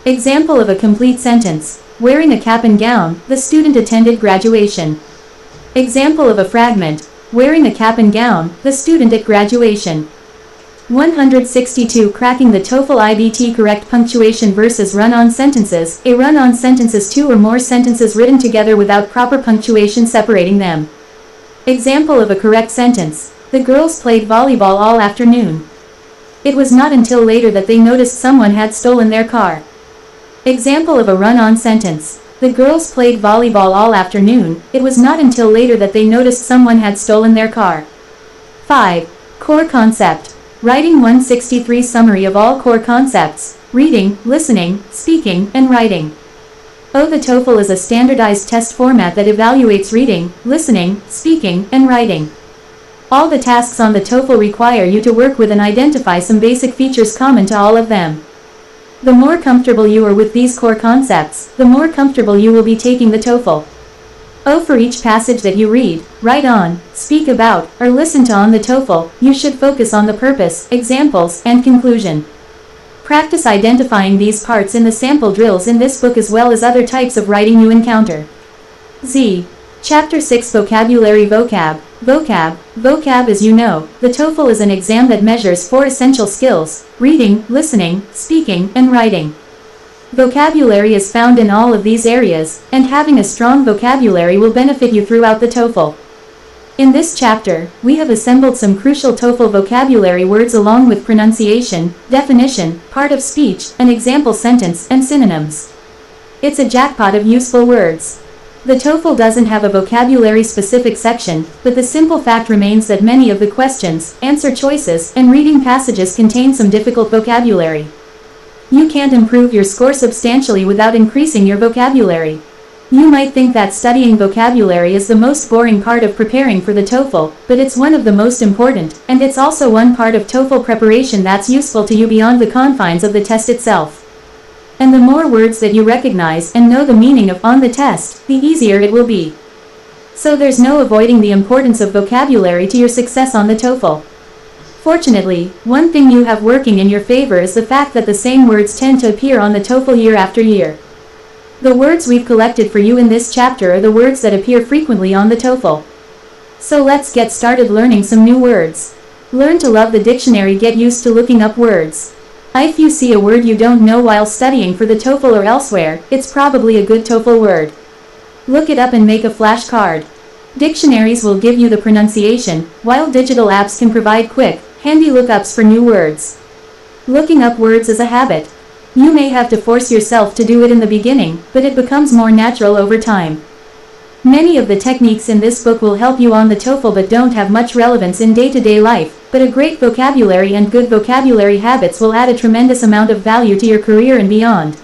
Example of a complete sentence, wearing a cap and gown, the student attended graduation. Example of a fragment, wearing a cap and gown, the student at graduation. 162 Cracking the TOEFL IBT correct punctuation versus run-on sentences. A run-on sentence is two or more sentences written together without proper punctuation separating them. Example of a correct sentence, the girls played volleyball all afternoon. It was not until later that they noticed someone had stolen their car. Example of a run-on sentence, the girls played volleyball all afternoon. It was not until later that they noticed someone had stolen their car. 5. Core concept. Writing 163 Summary of all core concepts, reading, listening, speaking, and writing. The TOEFL is a standardized test format that evaluates reading, listening, speaking, and writing. All the tasks on the TOEFL require you to work with and identify some basic features common to all of them. The more comfortable you are with these core concepts, the more comfortable you will be taking the TOEFL. For each passage that you read, write on, speak about, or listen to on the TOEFL, you should focus on the purpose, examples, and conclusion. Practice identifying these parts in the sample drills in this book as well as other types of writing you encounter. Chapter 6 Vocabulary Vocab. Vocab as you know, the TOEFL is an exam that measures 4 essential skills, reading, listening, speaking, and writing. Vocabulary is found in all of these areas, and having a strong vocabulary will benefit you throughout the TOEFL. In this chapter, we have assembled some crucial TOEFL vocabulary words along with pronunciation, definition, part of speech, an example sentence, and synonyms. It's a jackpot of useful words. The TOEFL doesn't have a vocabulary-specific section, but the simple fact remains that many of the questions, answer choices, and reading passages contain some difficult vocabulary. You can't improve your score substantially without increasing your vocabulary. You might think that studying vocabulary is the most boring part of preparing for the TOEFL, but it's one of the most important, and it's also one part of TOEFL preparation that's useful to you beyond the confines of the test itself. And the more words that you recognize and know the meaning of on the test, the easier it will be. So there's no avoiding the importance of vocabulary to your success on the TOEFL. Fortunately, one thing you have working in your favor is the fact that the same words tend to appear on the TOEFL year after year. The words we've collected for you in this chapter are the words that appear frequently on the TOEFL. So let's get started learning some new words. Learn to love the dictionary. Get used to looking up words. If you see a word you don't know while studying for the TOEFL or elsewhere, it's probably a good TOEFL word. Look it up and make a flashcard. Dictionaries will give you the pronunciation, while digital apps can provide quick, handy lookups for new words. Looking up words is a habit. You may have to force yourself to do it in the beginning, but it becomes more natural over time. Many of the techniques in this book will help you on the TOEFL but don't have much relevance in day-to-day life, but a great vocabulary and good vocabulary habits will add a tremendous amount of value to your career and beyond.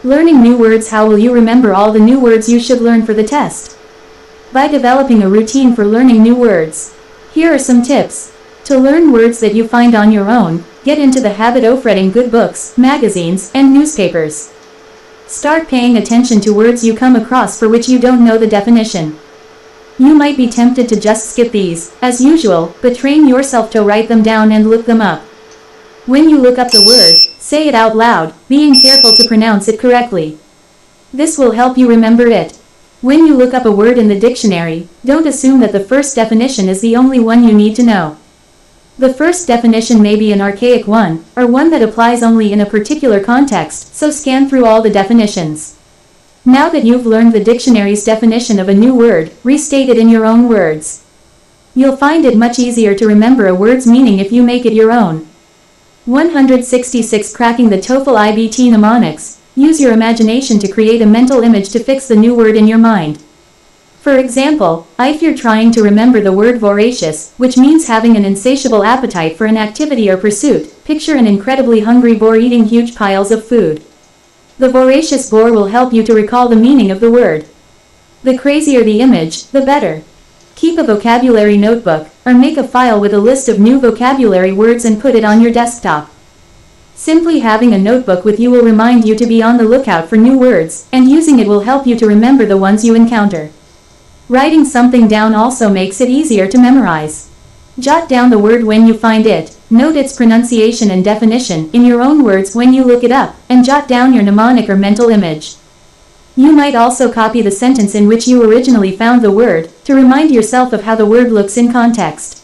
Learning new words. How will you remember all the new words you should learn for the test? By developing a routine for learning new words. Here are some tips. To learn words that you find on your own, get into the habit of reading good books, magazines, and newspapers. Start paying attention to words you come across for which you don't know the definition. You might be tempted to just skip these, as usual, but train yourself to write them down and look them up. When you look up the word, say it out loud, being careful to pronounce it correctly. This will help you remember it. When you look up a word in the dictionary, don't assume that the first definition is the only one you need to know. The first definition may be an archaic one, or one that applies only in a particular context, so scan through all the definitions. Now that you've learned the dictionary's definition of a new word, restate it in your own words. You'll find it much easier to remember a word's meaning if you make it your own. 166 Cracking the TOEFL IBT Mnemonics. Use your imagination to create a mental image to fix the new word in your mind. For example, if you're trying to remember the word voracious, which means having an insatiable appetite for an activity or pursuit, picture an incredibly hungry boar eating huge piles of food. The voracious boar will help you to recall the meaning of the word. The crazier the image, the better. Keep a vocabulary notebook, or make a file with a list of new vocabulary words and put it on your desktop. Simply having a notebook with you will remind you to be on the lookout for new words, and using it will help you to remember the ones you encounter. Writing something down also makes it easier to memorize. Jot down the word when you find it, note its pronunciation and definition in your own words when you look it up, and jot down your mnemonic or mental image. You might also copy the sentence in which you originally found the word, to remind yourself of how the word looks in context.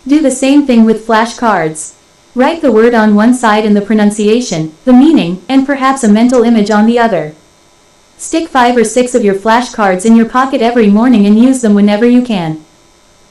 Do the same thing with flashcards. Write the word on one side and the pronunciation, the meaning, and perhaps a mental image on the other. Stick 5 or 6 of your flashcards in your pocket every morning and use them whenever you can.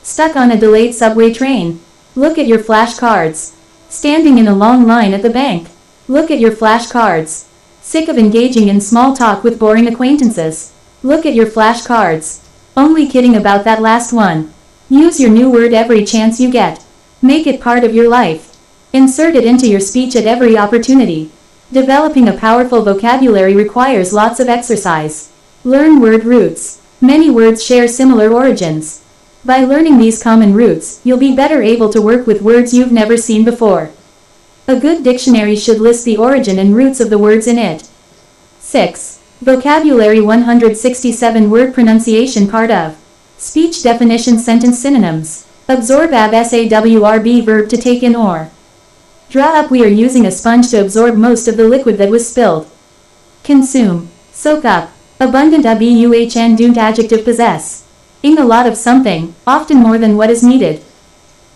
Stuck on a delayed subway train? Look at your flashcards. Standing in a long line at the bank? Look at your flashcards. Sick of engaging in small talk with boring acquaintances? Look at your flashcards. Only kidding about that last one. Use your new word every chance you get. Make it part of your life. Insert it into your speech at every opportunity. Developing a powerful vocabulary requires lots of exercise. Learn word roots. Many words share similar origins. By learning these common roots, you'll be better able to work with words you've never seen before. A good dictionary should list the origin and roots of the words in it. 6. Vocabulary 167 Word pronunciation part of. Speech definition sentence synonyms. Absorb SAWRB verb to take in or. Draw up We are using a sponge to absorb most of the liquid that was spilled. Consume. Soak up. Abundant ABUHN don't adjective possess. Ing a lot of something, often more than what is needed.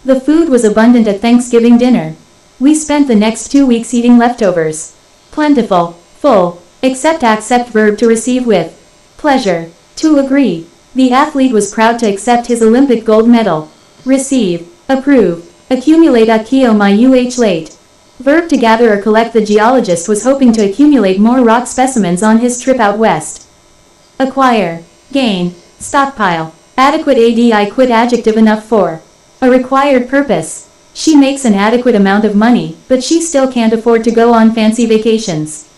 The food was abundant at Thanksgiving dinner. We spent the next 2 weeks eating leftovers. Plentiful. Full. Accept verb to receive with. Pleasure. To agree. The athlete was proud to accept his Olympic gold medal. Receive. Approve. Accumulate late. Verb to gather or collect. The geologist was hoping to accumulate more rock specimens on his trip out west. Acquire. Gain. Stockpile. Adequate quit adjective enough for. A required purpose. She makes an adequate amount of money, but she still can't afford to go on fancy vacations.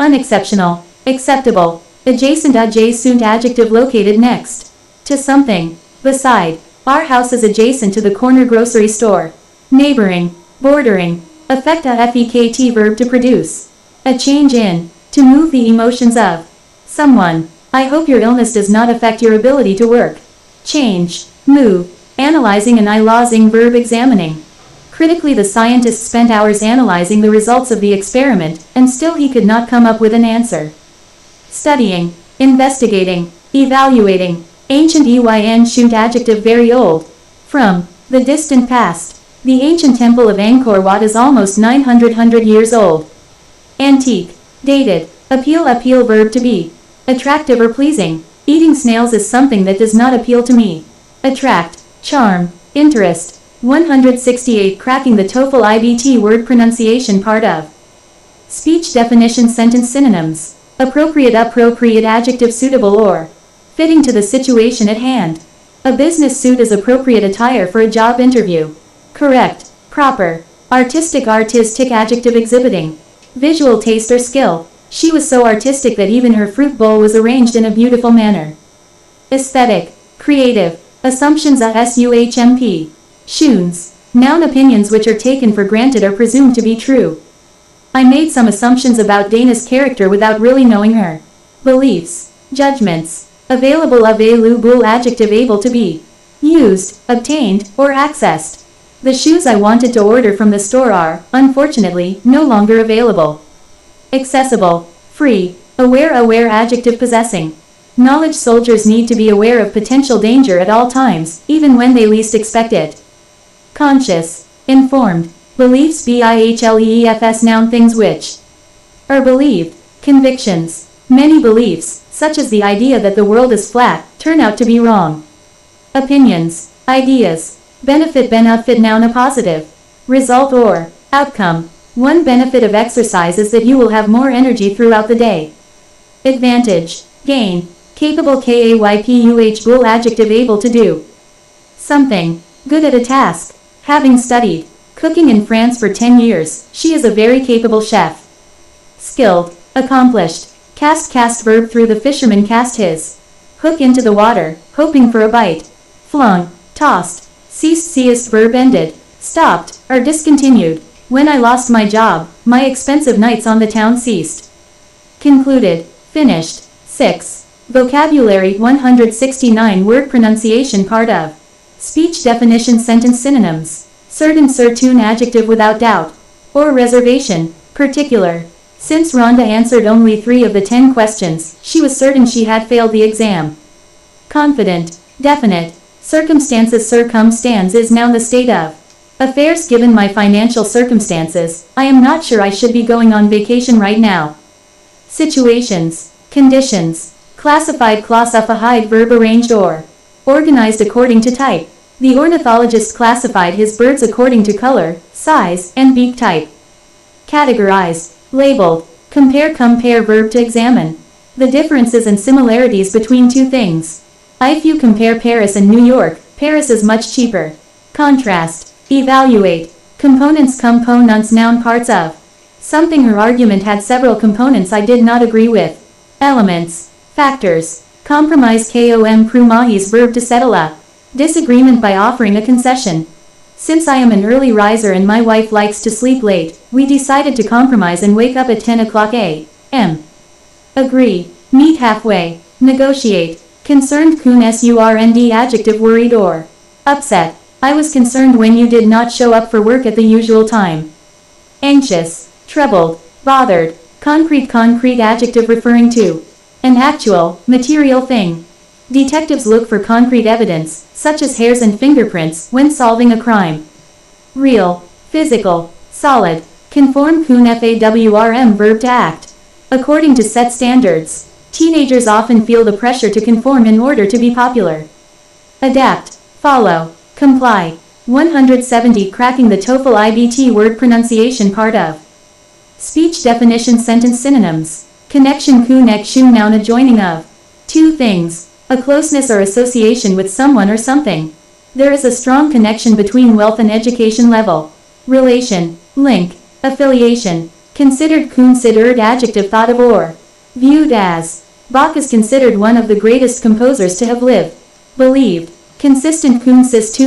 Unexceptional. Acceptable. Adjacent adjective located next to something. Beside. Our house is adjacent to the corner grocery store. Neighboring. Bordering. Affect fekt verb to produce. A change in. To move the emotions of. Someone. I hope your illness does not affect your ability to work. Change. Move. Analyzing and losing verb examining. Critically, the scientist spent hours analyzing the results of the experiment, and still he could not come up with an answer. Studying. Investigating. Evaluating. Ancient shoot adjective very old. From. The distant past. The ancient temple of Angkor Wat is almost 900 years old. Antique. Dated. Appeal verb to be. Attractive or pleasing. Eating snails is something that does not appeal to me. Attract. Charm. Interest. 168 Cracking the TOEFL IBT word pronunciation part of. Speech definition sentence synonyms. Appropriate adjective suitable or. Fitting to the situation at hand. A business suit is appropriate attire for a job interview. Correct. Proper. Artistic adjective exhibiting. Visual taste or skill. She was so artistic that even her fruit bowl was arranged in a beautiful manner. Aesthetic. Creative. Assumptions assumption. Shoons. Noun opinions which are taken for granted or presumed to be true. I made some assumptions about Dana's character without really knowing her. Beliefs. Judgments. Available adjective able to be. Used, obtained, or accessed. The shoes I wanted to order from the store are, unfortunately, no longer available. Accessible. Free. Aware adjective possessing. Knowledge soldiers need to be aware of potential danger at all times, even when they least expect it. Conscious. Informed. Beliefs bihleefs noun things which are believed. Convictions. Many beliefs, such as the idea that the world is flat, turn out to be wrong. Opinions. Ideas. Benefit noun a positive. Result or outcome. One benefit of exercise is that you will have more energy throughout the day. Advantage. Gain. Capable KAYPUH bool adjective able to do something. Good at a task. Having studied cooking in France for 10 years, she is a very capable chef. Skilled. Accomplished. Cast verb through the fisherman cast his hook into the water, hoping for a bite. Flung. Tossed. Ceased verb ended. Stopped, or discontinued. When I lost my job, my expensive nights on the town ceased. Concluded. Finished. 6. Vocabulary 169 word pronunciation part of speech definition sentence synonyms. Certain adjective without doubt. Or reservation, particular. Since Rhonda answered only 3 of the 10 questions, she was certain she had failed the exam. Confident, definite. Circumstance is now the state of affairs given my financial circumstances. I am not sure I should be going on vacation right now. Situations, conditions. Classified verb arranged or organized according to type. The ornithologist classified his birds according to color, size, and beak type. Categorized, labeled. Compare verb to examine. The differences and similarities between two things. If you compare Paris and New York, Paris is much cheaper. Contrast, evaluate. Components noun parts of something. Her argument had several components I did not agree with. Elements, factors. Compromise prumahi's verb to settle a disagreement by offering a concession. Since I am an early riser and my wife likes to sleep late, we decided to compromise and wake up at 10 o'clock a.m. Agree, meet halfway, negotiate. Concerned surnd adjective worried or upset. I was concerned when you did not show up for work at the usual time. Anxious, troubled, bothered. Concrete adjective referring to an actual, material thing. Detectives look for concrete evidence, such as hairs and fingerprints, when solving a crime. Real, physical, solid. Conform favrm verb to act according to set standards. Teenagers often feel the pressure to conform in order to be popular. Adapt, follow, comply. 170 cracking the TOEFL IBT word pronunciation part of speech definition sentence synonyms. Connection noun adjoining of two things. A closeness or association with someone or something. There is a strong connection between wealth and education level. Relation, link, affiliation. Considered adjective thought of or viewed as. Bach is considered one of the greatest composers to have lived. Believed. Consistent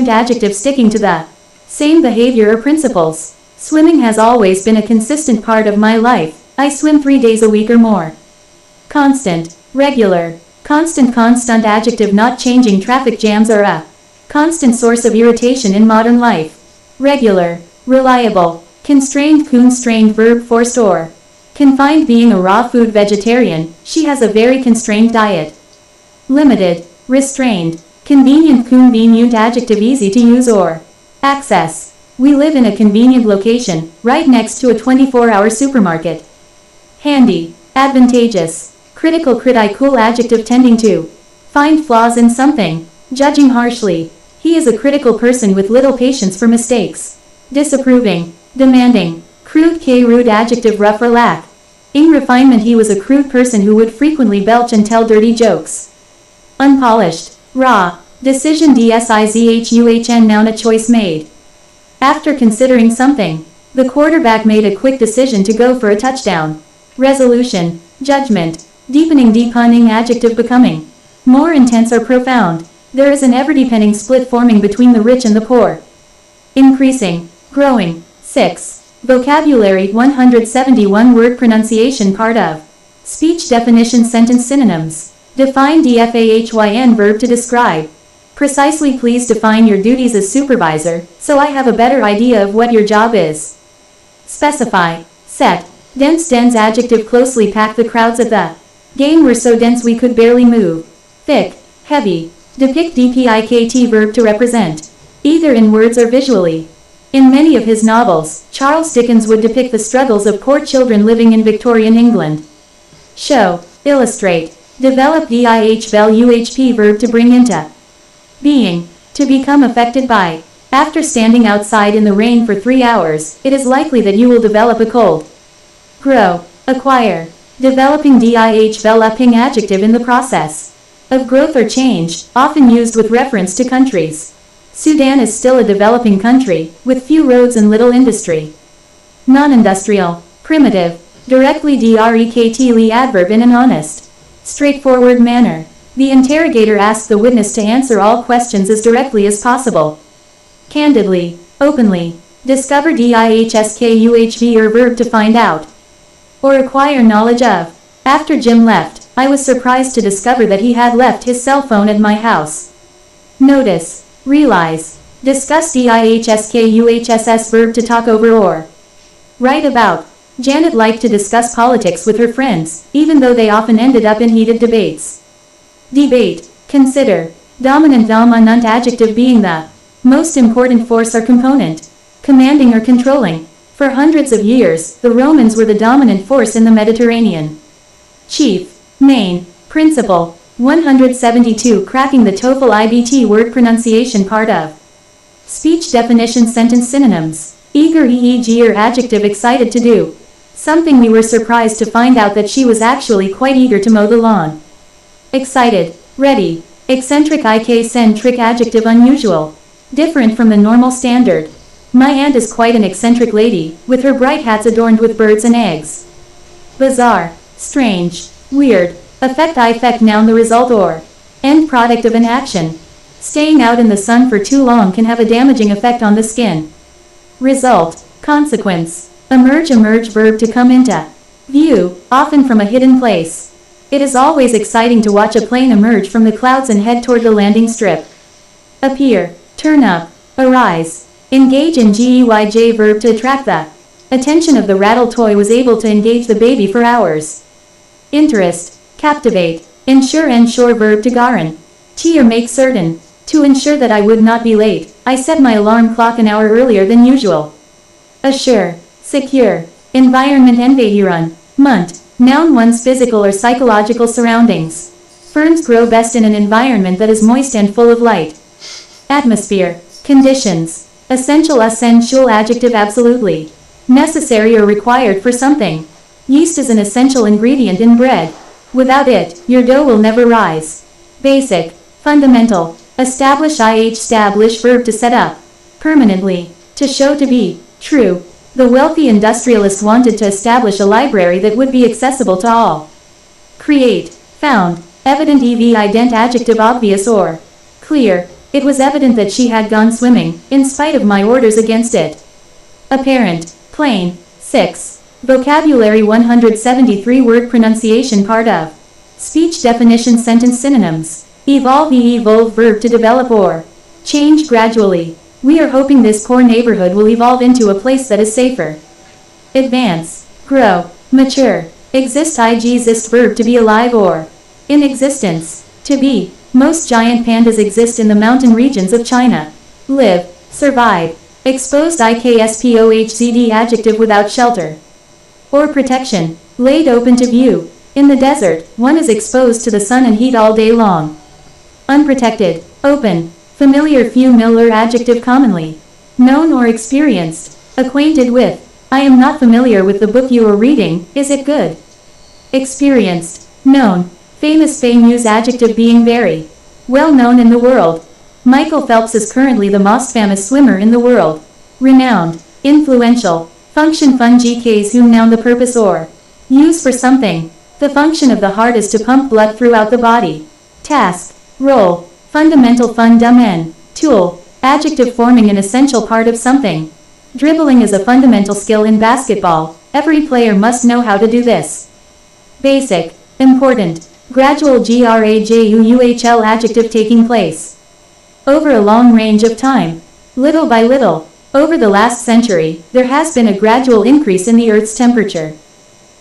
adjective sticking to the same behavior or principles. Swimming has always been a consistent part of my life. I swim 3 days a week or more. Constant, regular. Constant adjective not changing. Traffic jams are a constant source of irritation in modern life. Regular, reliable. Constrained verb forced or confined. Being a raw food vegetarian, she has a very constrained diet. Limited, restrained. Convenient adjective easy to use or access. We live in a convenient location, right next to a 24-hour supermarket. Handy, advantageous. Critical adjective tending to find flaws in something. Judging harshly. He is a critical person with little patience for mistakes. Disapproving, demanding. Rude adjective rough or lack. In refinement, he was a crude person who would frequently belch and tell dirty jokes. Unpolished, raw. Decision decision noun a choice made. After considering something, the quarterback made a quick decision to go for a touchdown. Resolution, judgment. Deepening adjective becoming more intense or profound. There is an ever-deepening split forming between the rich and the poor. Increasing, growing. 6. Vocabulary 171 word pronunciation part of speech definition sentence synonyms. Define defahyn verb to describe. Precisely. Please define your duties as supervisor, so I have a better idea of what your job is. Specify, set. Dense adjective closely packed. The crowds at the game were so dense we could barely move. Thick, heavy. Depict depict verb to represent, either in words or visually. In many of his novels, Charles Dickens would depict the struggles of poor children living in Victorian England. Show, illustrate. Develop dihvelUHP verb to bring into being, to become affected by. After standing outside in the rain for 3 hours, it is likely that you will develop a cold. Grow, acquire. Developing dihveloping adjective in the process. of growth or change, often used with reference to countries. Sudan is still a developing country, with few roads and little industry. Non-industrial, primitive, directly directly adverb in an honest, straightforward manner. The interrogator asked the witness to answer all questions as directly as possible. Candidly, openly, discover dihskuhv or verb to find out, or acquire knowledge of. After Jim left, I was surprised to discover that he had left his cell phone at my house. Notice, realize, discuss dihskuhss verb to talk over or write about. Janet liked to discuss politics with her friends, even though they often ended up in heated debates. Debate, consider, dominant adjective being the most important force or component, commanding or controlling. For hundreds of years, the Romans were the dominant force in the Mediterranean. Chief, main, principal. 172 Cracking the TOEFL IBT word pronunciation part of. Speech definition sentence synonyms. Eager or adjective excited to do. Something we were surprised to find out that she was actually quite eager to mow the lawn. Excited, ready, eccentric centric adjective unusual. Different from the normal standard. My aunt is quite an eccentric lady, with her bright hats adorned with birds and eggs. Bizarre, strange, weird, affect noun the result or end product of an action. Staying out in the sun for too long can have a damaging effect on the skin. Result, consequence. Emerge verb to come into view, often from a hidden place. It is always exciting to watch a plane emerge from the clouds and head toward the landing strip. Appear, turn up, arise. Engage in geyj verb to attract the attention of the rattle toy was able to engage the baby for hours. Interest, captivate, ensure verb to garan. Or make certain. To ensure that I would not be late, I set my alarm clock an hour earlier than usual. Assure, secure, environment environ, month, noun one's physical or psychological surroundings. Ferns grow best in an environment that is moist and full of light. Atmosphere, conditions, essential adjective absolutely, necessary or required for something. Yeast is an essential ingredient in bread. Without it, your dough will never rise. Basic, fundamental, establish verb to set up, permanently, to show to be, true. The wealthy industrialist wanted to establish a library that would be accessible to all. Create, found, evident ident adjective obvious or clear. It was evident that she had gone swimming, in spite of my orders against it. Apparent, plain. 6. Vocabulary 173 word pronunciation part of. Speech definition sentence synonyms. Evolve verb to develop or change gradually. We are hoping this poor neighborhood will evolve into a place that is safer. Advance, grow, mature, exist verb to be alive or in existence, to be. Most giant pandas exist in the mountain regions of China. Live, survive, exposed ikspOHZD adjective without shelter or protection, laid open to view. In the desert, one is exposed to the sun and heat all day long. Unprotected, open, familiar familiar adjective commonly, known or experienced, acquainted with. I am not familiar with the book you are reading, is it good? Experienced, known, famous famous adjective being very well known in the world. Michael Phelps is currently the most famous swimmer in the world. Renowned, influential, function fun GKs whom noun the purpose or use for something. The function of the heart is to pump blood throughout the body. Task, role, fundamental fundamental, tool, adjective forming an essential part of something. Dribbling is a fundamental skill in basketball. Every player must know how to do this. Basic, important, gradual gradual adjective taking place over a long range of time. Little by little, over the last century, there has been a gradual increase in the Earth's temperature.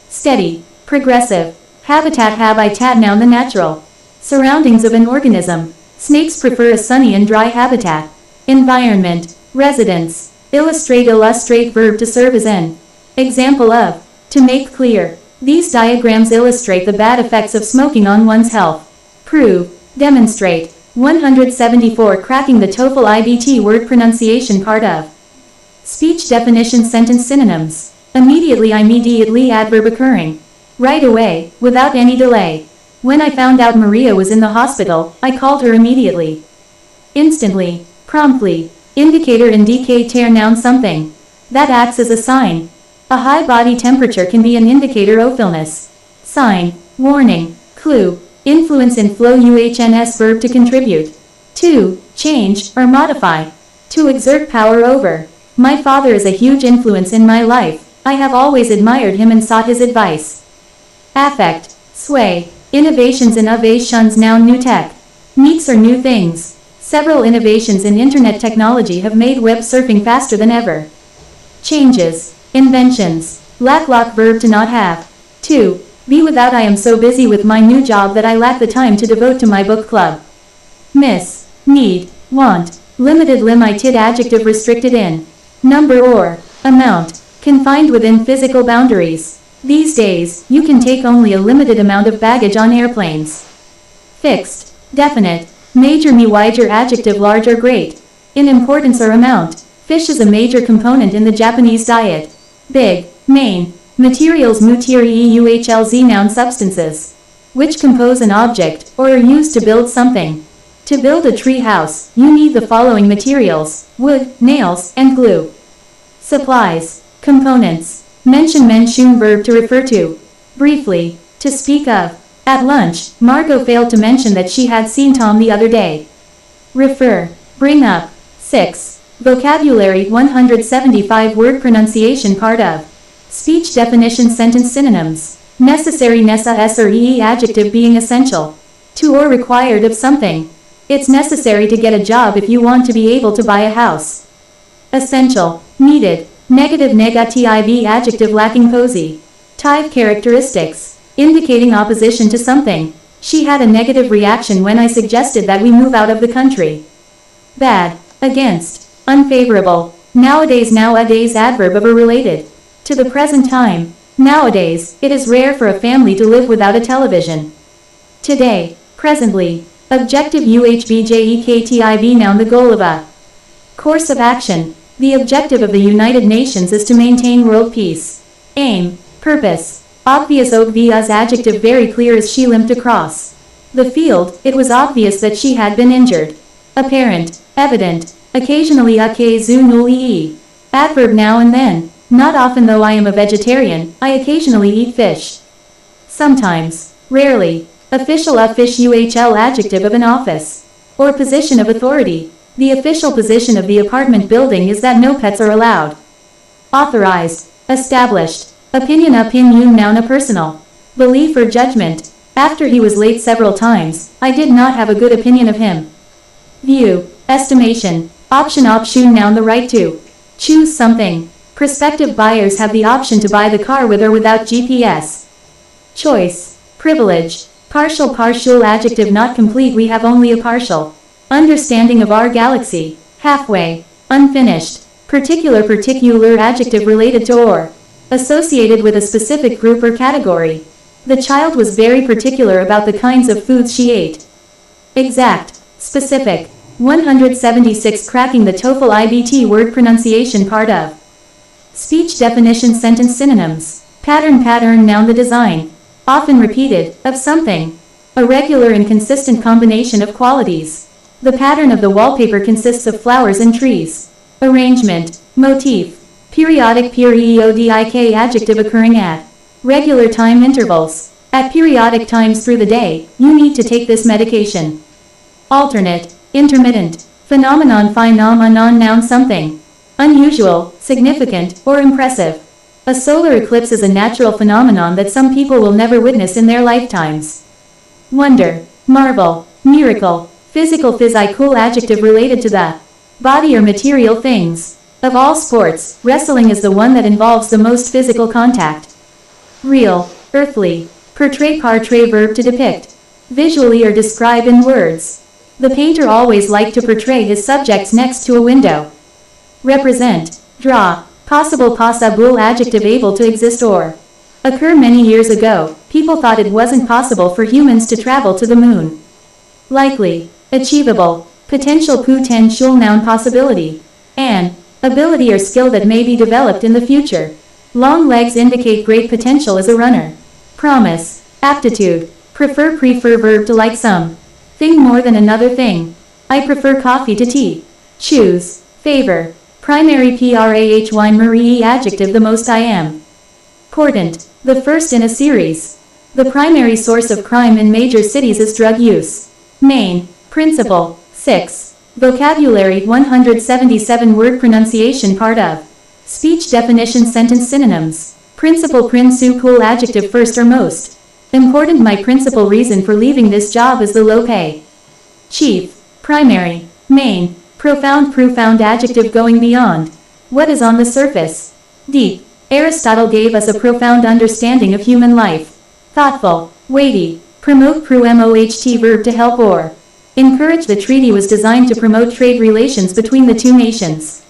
Steady, progressive, habitat noun the natural surroundings of an organism. Snakes prefer a sunny and dry habitat. Environment, residence, illustrate verb to serve as an example of, to make clear. These diagrams illustrate the bad effects of smoking on one's health. Prove, demonstrate. 174 Cracking the TOEFL IBT word pronunciation part of. Speech definition sentence synonyms. Immediately adverb occurring. Right away, without any delay. When I found out Maria was in the hospital, I called her immediately. Instantly. Promptly. Indicator indicator noun something. That acts as a sign. A high body temperature can be an indicator of illness. Sign. Warning. Clue. Influence in flow uhns verb to contribute. 2. Change, or modify. To exert power over. My father is a huge influence in my life. I have always admired him and sought his advice. Affect. Sway. Innovations in innovations noun new tech. Meets or new things. Several innovations in internet technology have made web surfing faster than ever. Changes. Inventions. Lack verb to not have. 2. Be without I am so busy with my new job that I lack the time to devote to my book club. Miss. Need. Want. Limited adjective restricted in. Number or. Amount. Confined within physical boundaries. These days, you can take only a limited amount of baggage on airplanes. Fixed. Definite. Major adjective large or great. In importance or amount. Fish is a major component in the Japanese diet. Big. Main. Materials materials noun substances. Which compose an object, or are used to build something. To build a tree house, you need the following materials: wood, nails, and glue. Supplies. Components. Mention verb to refer to. Briefly. To speak of. At lunch, Margot failed to mention that she had seen Tom the other day. Refer. Bring up. 6. Vocabulary 175 word pronunciation part of. Speech definition sentence synonyms. Necessary nessa s or ee adjective being essential. To or required of something. It's necessary to get a job if you want to be able to buy a house. Essential. Needed. Negative adjective lacking posy. Type characteristics. Indicating opposition to something. She had a negative reaction when I suggested that we move out of the country. Bad. Against. Unfavorable. Nowadays adverb of or related. To the present time. Nowadays, it is rare for a family to live without a television. Today. Presently. Objective uhbjektiv noun the goal of a course of action. The objective of the United Nations is to maintain world peace. Aim. Purpose. Obvious obvious adjective very clear as she limped across the field. It was obvious that she had been injured. Apparent. Evident. Occasionally occasionally. Adverb now and then. Not often though I am a vegetarian, I occasionally eat fish. Sometimes. Rarely. Official adjective of an office. Or position of authority. The official position of the apartment building is that no pets are allowed. Authorized. Established. Opinion noun a personal belief or judgment. After he was late several times, I did not have a good opinion of him. View. Estimation. Option noun the right to choose something. Prospective buyers have the option to buy the car with or without GPS. Choice. Privilege. Partial adjective not complete we have only a partial understanding of our galaxy. Halfway. Unfinished. Particular adjective related to or associated with a specific group or category. The child was very particular about the kinds of foods she ate. Exact. Specific. 176 cracking the TOEFL IBT word pronunciation part of. Speech definition sentence synonyms. Pattern noun the design. Often repeated, of something. A regular and consistent combination of qualities. The pattern of the wallpaper consists of flowers and trees. Arrangement. Motif. Periodic adjective occurring at regular time intervals. At periodic times through the day, you need to take this medication. Alternate. Intermittent. Phenomenon noun something. Unusual, significant, or impressive. A solar eclipse is a natural phenomenon that some people will never witness in their lifetimes. Wonder. Marvel. Miracle. Physical adjective related to the body or material things. Of all sports, wrestling is the one that involves the most physical contact. Real. Earthly. Portray verb to depict. Visually or describe in words. The painter always liked to portray his subjects next to a window. Represent. Draw. Possible adjective able to exist or occur many years ago. People thought it wasn't possible for humans to travel to the moon. Likely. Achievable. Potential noun possibility. An ability or skill that may be developed in the future. Long legs indicate great potential as a runner. Promise. Aptitude. Prefer verb to like some thing more than another thing. I prefer coffee to tea. Choose. Favor. Primary prahy Marie adjective the most I am. Important. The first in a series. The primary source of crime in major cities is drug use. Main. Principle. 6. Vocabulary 177 word pronunciation part of. Speech definition sentence synonyms. Principal cool adjective first or most. Important my principal reason for leaving this job is the low pay. Chief. Primary. Main. Profound adjective going beyond. What is on the surface? Deep. Aristotle gave us a profound understanding of human life. Thoughtful. Weighty. Promote most verb to help or encourage. The treaty was designed to promote trade relations between the two nations.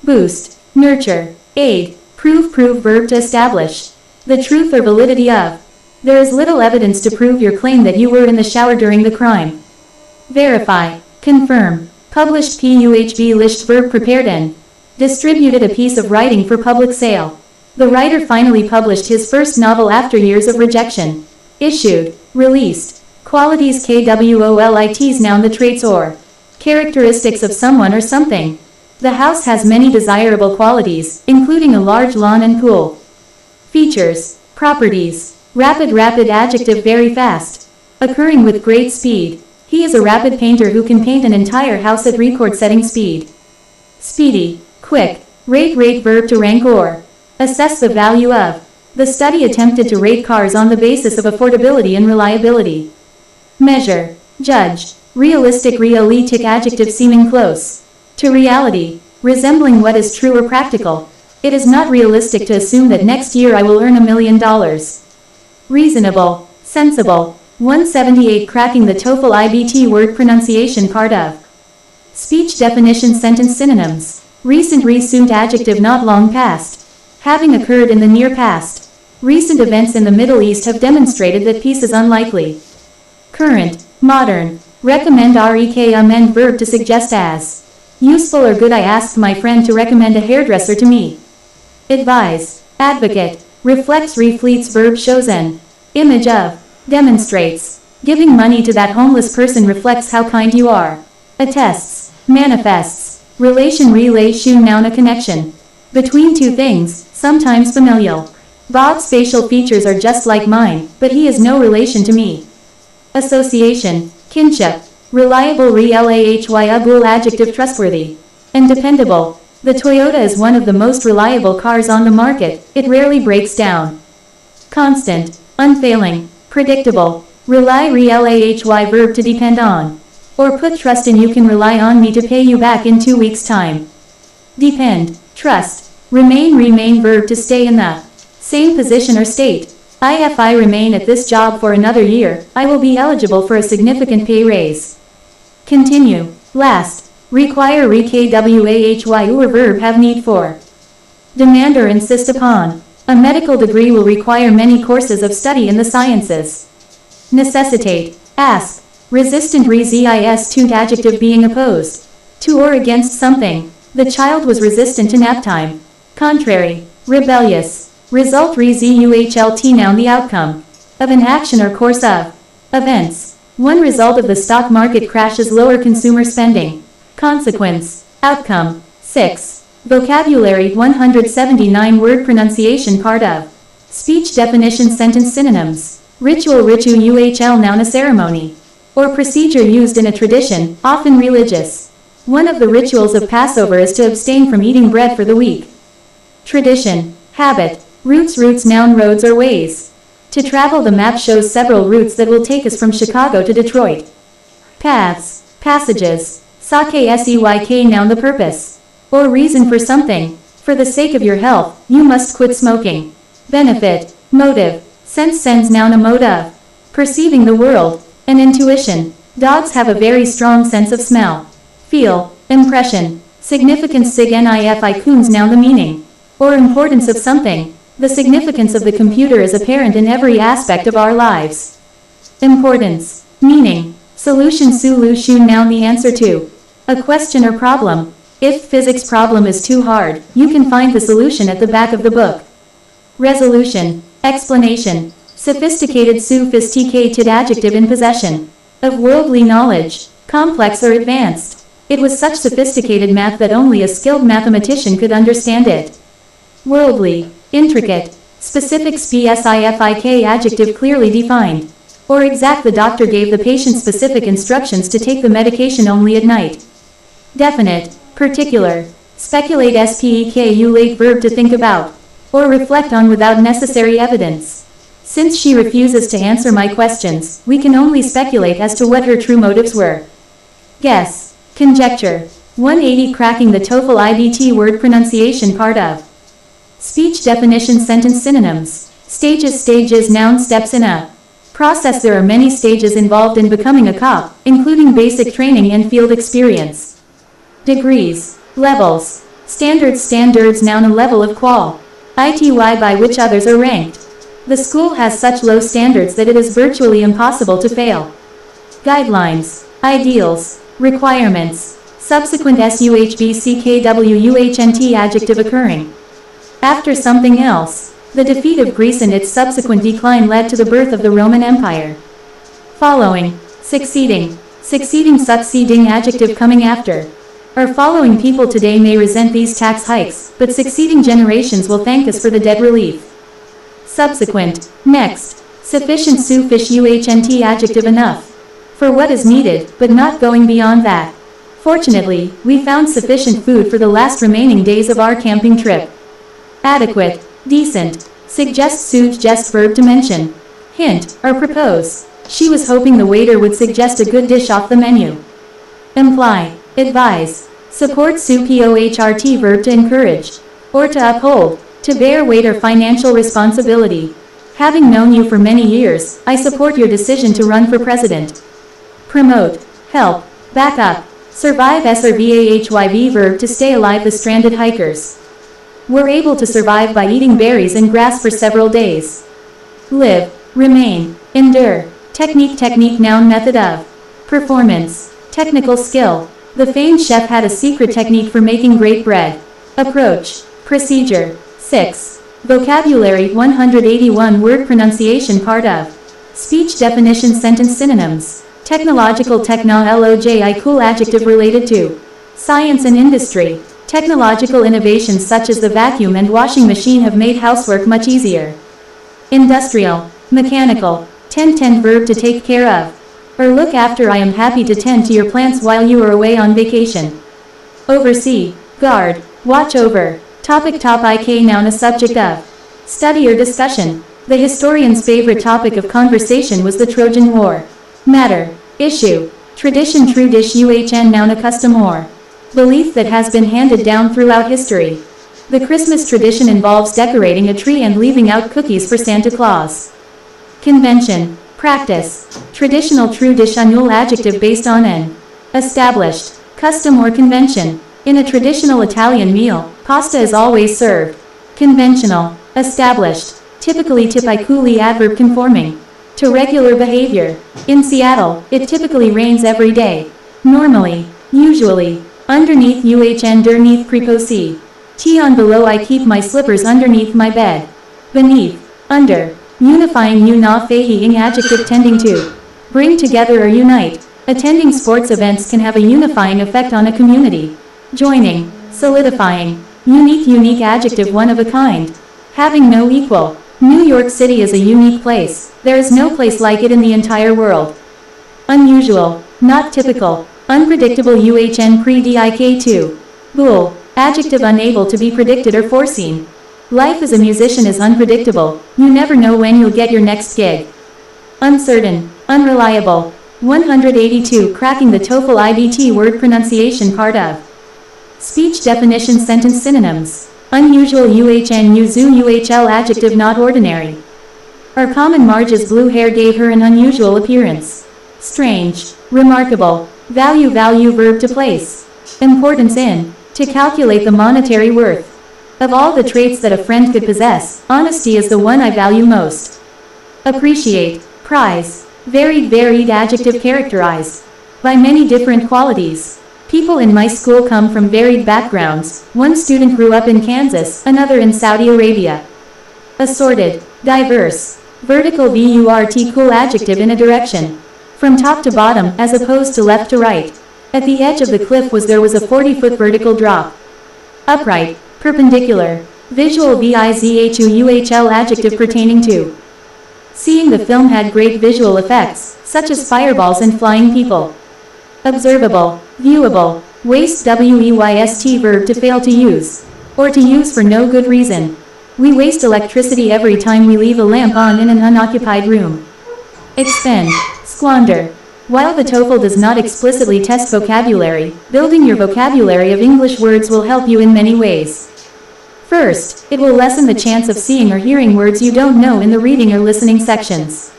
Boost. Nurture. Aid. Prove verb to establish the truth or validity of. There is little evidence to prove your claim that you were in the shower during the crime. Verify. Confirm. Published published verb prepared and distributed a piece of writing for public sale. The writer finally published his first novel after years of rejection. Issued. Released. Qualities kwolits noun the traits or characteristics of someone or something. The house has many desirable qualities, including a large lawn and pool. Features. Properties. Rapid adjective very fast. Occurring with great speed. He is a rapid painter who can paint an entire house at record-setting speed. Speedy. Quick. Rate verb to rank or assess the value of. The study attempted to rate cars on the basis of affordability and reliability. Measure. Judge. Realistic adjective seeming close to reality, resembling what is true or practical. It is not realistic to assume that next year I will earn $1 million. Reasonable. Sensible. 178 cracking the TOEFL IBT word pronunciation part of. Speech definition sentence synonyms. Recent adjective not long past. Having occurred in the near past. Recent events in the Middle East have demonstrated that peace is unlikely. Current. Modern. Recommend amend verb to suggest as useful or good. I asked my friend to recommend a hairdresser to me. Advise. Advocate. Reflects verb shows an image of. Demonstrates. Giving money to that homeless person reflects how kind you are. Attests. Manifests. Relation noun a connection between two things, sometimes familial. Bob's facial features are just like mine, but he is no relation to me. Association. Kinship. Reliable adjective trustworthy and dependable. The Toyota is one of the most reliable cars on the market, it rarely breaks down. Constant. Unfailing. Predictable. Rely verb to depend on. Or put trust in. You can rely on me to pay you back in 2 weeks' time. Depend. Trust. Remain verb to stay in the same position or state. If I remain at this job for another year, I will be eligible for a significant pay raise. Continue. Last. Require or verb have need for. Demand or insist upon. A medical degree will require many courses of study in the sciences. Necessitate. Ask. Resistant to adjective being opposed to or against something. The child was resistant to nap time. Contrary. Rebellious. Result noun the outcome of an action or course of events. One result of the stock market crash is lower consumer spending. Consequence. Outcome. 6. Vocabulary 179 word pronunciation part of. Speech definition sentence synonyms. Ritual noun a ceremony or procedure used in a tradition, often religious. One of the rituals of Passover is to abstain from eating bread for the week. Tradition. Habit. Routes noun roads or ways. To travel. The map shows several routes that will take us from Chicago to Detroit. Paths. Passages. Seyk noun the purpose or reason for something. For the sake of your health, you must quit smoking. Benefit. Motive. Sense noun a mode of perceiving the world. An intuition. Dogs have a very strong sense of smell. Feel. Impression. Significance. Significations noun the meaning or importance of something. The significance of the computer is apparent in every aspect of our lives. Importance. Meaning. Solution noun the answer to a question or problem. If physics problem is too hard, you can find the solution at the back of the book. Resolution. Explanation. Sophisticated, sophisticated adjective in possession of worldly knowledge, complex or advanced. It was such sophisticated math that only a skilled mathematician could understand it. Worldly, intricate, specific, specific adjective clearly defined. Or exact, the doctor gave the patient specific instructions to take the medication only at night. Definite, particular, speculate, speculate verb to think about, or reflect on without necessary evidence. Since she refuses to answer my questions, we can only speculate as to what her true motives were. Guess, conjecture. 180 Cracking the TOEFL IBT word pronunciation part of speech definition sentence synonyms. Stages, noun, steps in a process. There are many stages involved in becoming a cop, including basic training and field experience. Degrees, levels, standards, noun, a level of qual. ity by which others are ranked. The school has such low standards that it is virtually impossible to fail. Guidelines, ideals, requirements, subsequent suhbckwuhnt adjective occurring after something else. The defeat of Greece and its subsequent decline led to the birth of the Roman Empire. Following, succeeding, succeeding adjective coming after. Our following people today may resent these tax hikes, but succeeding generations will thank us for the debt relief. Subsequent, next, sufficient, sufficient adjective enough for what is needed, but not going beyond that. Fortunately, we found sufficient food for the last remaining days of our camping trip. Adequate, decent, suggest verb to mention, hint, or propose. She was hoping the waiter would suggest a good dish off the menu. Imply, advise, support, support verb to encourage, or to uphold, to bear weight or financial responsibility. Having known you for many years, I support your decision to run for president. Promote, help, back up, survive, survive verb to stay alive. The stranded hikers were able to survive by eating berries and grass for several days. Live, remain, endure, technique, noun, method of performance, technical skill. The famed chef had a secret technique for making great bread. Approach, procedure. 6. Vocabulary 181 word pronunciation part of speech definition sentence synonyms. Technological, cool adjective related to science and industry. Technological innovations such as the vacuum and washing machine have made housework much easier. Industrial, mechanical, tend verb to take care of or look after. I am happy to tend to your plants while you are away on vacation. Oversee, guard, watch over. Topic ik noun, a subject of study or discussion. The historian's favorite topic of conversation was the Trojan War. Matter, issue, tradition, noun, a custom or belief that has been handed down throughout history. The Christmas tradition involves decorating a tree and leaving out cookies for Santa Claus. Convention, practice, traditional, traditional adjective based on an established custom or convention. In a traditional Italian meal, pasta is always served. Conventional, established, typically adverb conforming to regular behavior. In Seattle, it typically rains every day. Normally, usually, underneath, underneath, prepossessed. On below, I keep my slippers underneath my bed. Beneath, under, unifying, unifying adjective tending to bring together or unite. Attending sports events can have a unifying effect on a community. Joining, solidifying, unique adjective, one of a kind. Having no equal. New York City is a unique place. There is no place like it in the entire world. Unusual, not typical, unpredictable, predik2. Bool, adjective unable to be predicted or foreseen. Life as a musician is unpredictable. You never know when you'll get your next gig. Uncertain, unreliable. 182 Cracking the TOEFL IBT word pronunciation part of speech definition sentence synonyms. Unusual, usual adjective, not ordinary. Our common Marge's blue hair gave her an unusual appearance. Strange, remarkable, value verb to place importance in, to calculate the monetary worth. Of all the traits that a friend could possess, honesty is the one I value most. Appreciate, prize, varied adjective characterized by many different qualities. People in my school come from varied backgrounds. One student grew up in Kansas, another in Saudi Arabia. Assorted, diverse, Vertical vert cool adjective in a direction. From top to bottom, as opposed to left to right. At the edge of the cliff there was a 40-foot vertical drop. Upright, perpendicular. Visual visual adjective pertaining to. Seeing the film had great visual effects, such as fireballs and flying people. Observable, viewable. Waste weyst verb to fail to use. Or to use for no good reason. We waste electricity every time we leave a lamp on in an unoccupied room. Expend, squander. While the TOEFL does not explicitly test vocabulary, building your vocabulary of English words will help you in many ways. First, it will lessen the chance of seeing or hearing words you don't know in the reading or listening sections.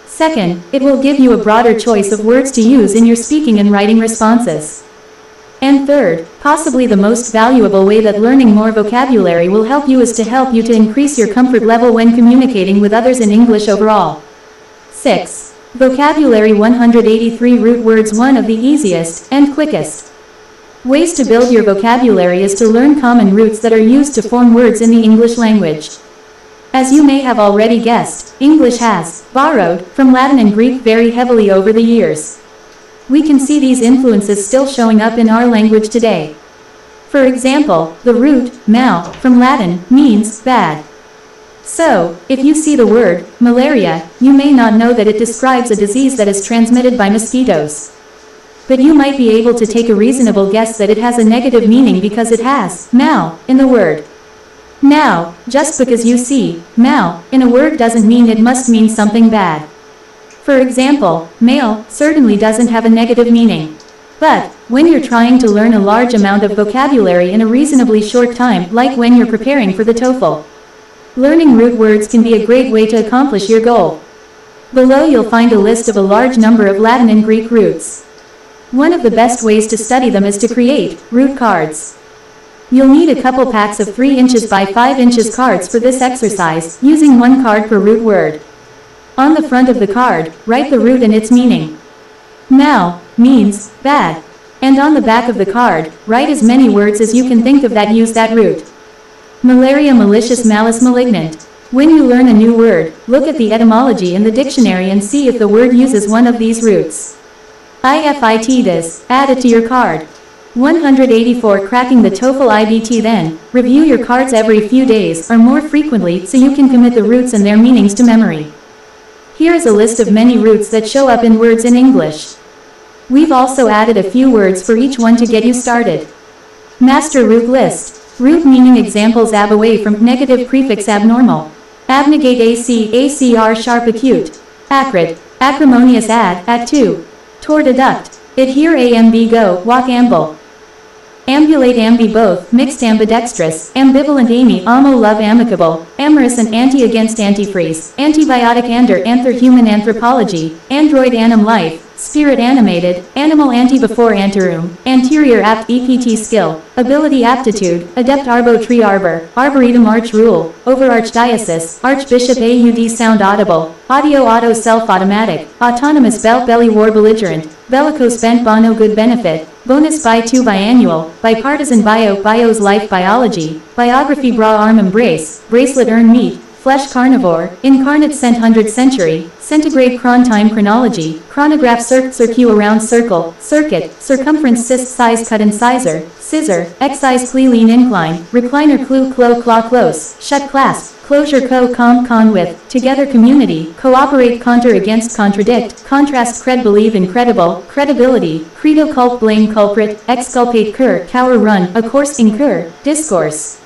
Second, it will give you a broader choice of words to use in your speaking and writing responses. And third, possibly the most valuable way that learning more vocabulary will help you is to help you to increase your comfort level when communicating with others in English overall. 6. Vocabulary 183 root words. One of the easiest and quickest ways to build your vocabulary is to learn common roots that are used to form words in the English language. As you may have already guessed, English has borrowed from Latin and Greek very heavily over the years. We can see these influences still showing up in our language today. For example, the root mal from Latin means bad. So, if you see the word malaria, you may not know that it describes a disease that is transmitted by mosquitoes. But you might be able to take a reasonable guess that it has a negative meaning because it has mal in the word. Now, just because you see mal in a word doesn't mean it must mean something bad. For example, male certainly doesn't have a negative meaning. But, when you're trying to learn a large amount of vocabulary in a reasonably short time, like when you're preparing for the TOEFL, learning root words can be a great way to accomplish your goal. Below you'll find a list of a large number of Latin and Greek roots. One of the best ways to study them is to create root cards. You'll need a couple packs of 3 inches by 5 inches cards for this exercise, using 1 card per root word. On the front of the card, write the root and its meaning. Mal means bad. And on the back of the card, write as many words as you can think of that use that root. Malaria, malicious, malice, malignant. When you learn a new word, look at the etymology in the dictionary and see if the word uses one of these roots. If this, add it to your card. 184 Cracking the TOEFL IBT. Then, review your cards every few days or more frequently so you can commit the roots and their meanings to memory. Here is a list of many roots that show up in words in English. We've also added a few words for each one to get you started. Master root list. Root meaning examples: ab, away from, negative prefix abnormal. Abnegate, acr, sharp, acute. Acrid, acrimonious, at to. Toward, adduct. Adhere, amb, go, walk, amble. Ambulate, ambi, both, mixed, ambidextrous, ambivalent, amy, amo, love, amicable, amorous and anti, against, antifreeze, antibiotic, ander, anther, human anthropology, android, anim, life, spirit, animated, animal, anti, before, anteroom, anterior, apt, ept, skill, ability, aptitude, adept, arbo, tree, arbor, arboretum, arch, rule, overarch, diocese, archbishop, aud, sound, audible, audio, auto, self, automatic, autonomous, belt, belly, war, belligerent, bellicose, bent, bono, good, benefit, bonus, by, to, biannual, bipartisan, bio, bios, life, biology, biography, bra, arm, embrace, bracelet, earn, meat, flesh, carnivore, incarnate, cent, 100th century, centigrade, cron, time, chronology, chronograph, circu, around, circle, circuit, circumference, cyst, size, cut, incisor, scissor, excise, clee, lean, incline, recliner, clue, clo, claw, close, shut, clasp, closure, con, with, together, community, cooperate, contour, against, contradict, contrast, cred, believe, incredible, credibility, credo, cult, blame, culprit, exculpate, cur, cower, run, a course, incur, discourse.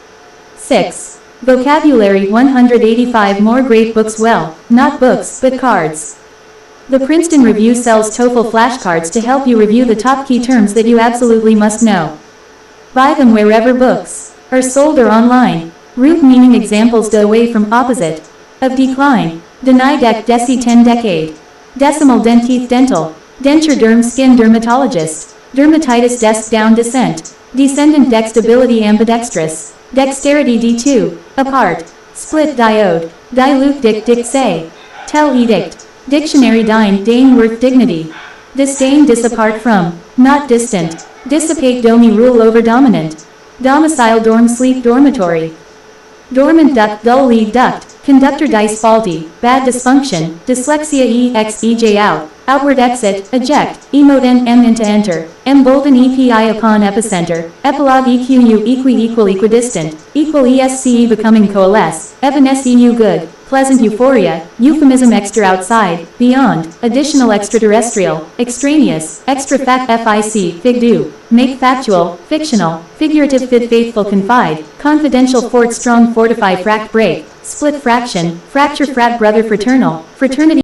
6. Vocabulary 185 More great books. Well, not books, but cards. The Princeton Review sells TOEFL flashcards to help you review the top key terms that you absolutely must know. Buy them wherever books are sold or online. Root meaning examples: de, away from, opposite of, decline, deny, dec, deci, 10, decade, decimal, dent, teeth, dental, denture, derm, skin, dermatologist, dermatitis, desk, down, descent, descendant, dextability, ambidextrous, dexterity, d2, apart, split, diode, dilute, dict, say, tell, edict, dictionary, dine, dane, worth, dignity, disdain, disapart from, not distant, dissipate, domi, rule over, dominant, domicile, dorm, sleep, dormitory, dormant, duct, dull, lead, duct, conductor dice faulty, bad dysfunction, dyslexia EJ out, outward exit, eject, emote NM into enter, embolden EPI upon epicenter, epilogue EQU equidistant, equal ESCE becoming coalesce, evanescenu good, pleasant euphoria, euphemism extra outside, beyond, additional extraterrestrial, extraneous, extra fact FIC, fig do, make factual, fictional, figurative fit faithful confide, confidential fort strong fortify fract break, split fraction, fracture frat brother fraternal, fraternity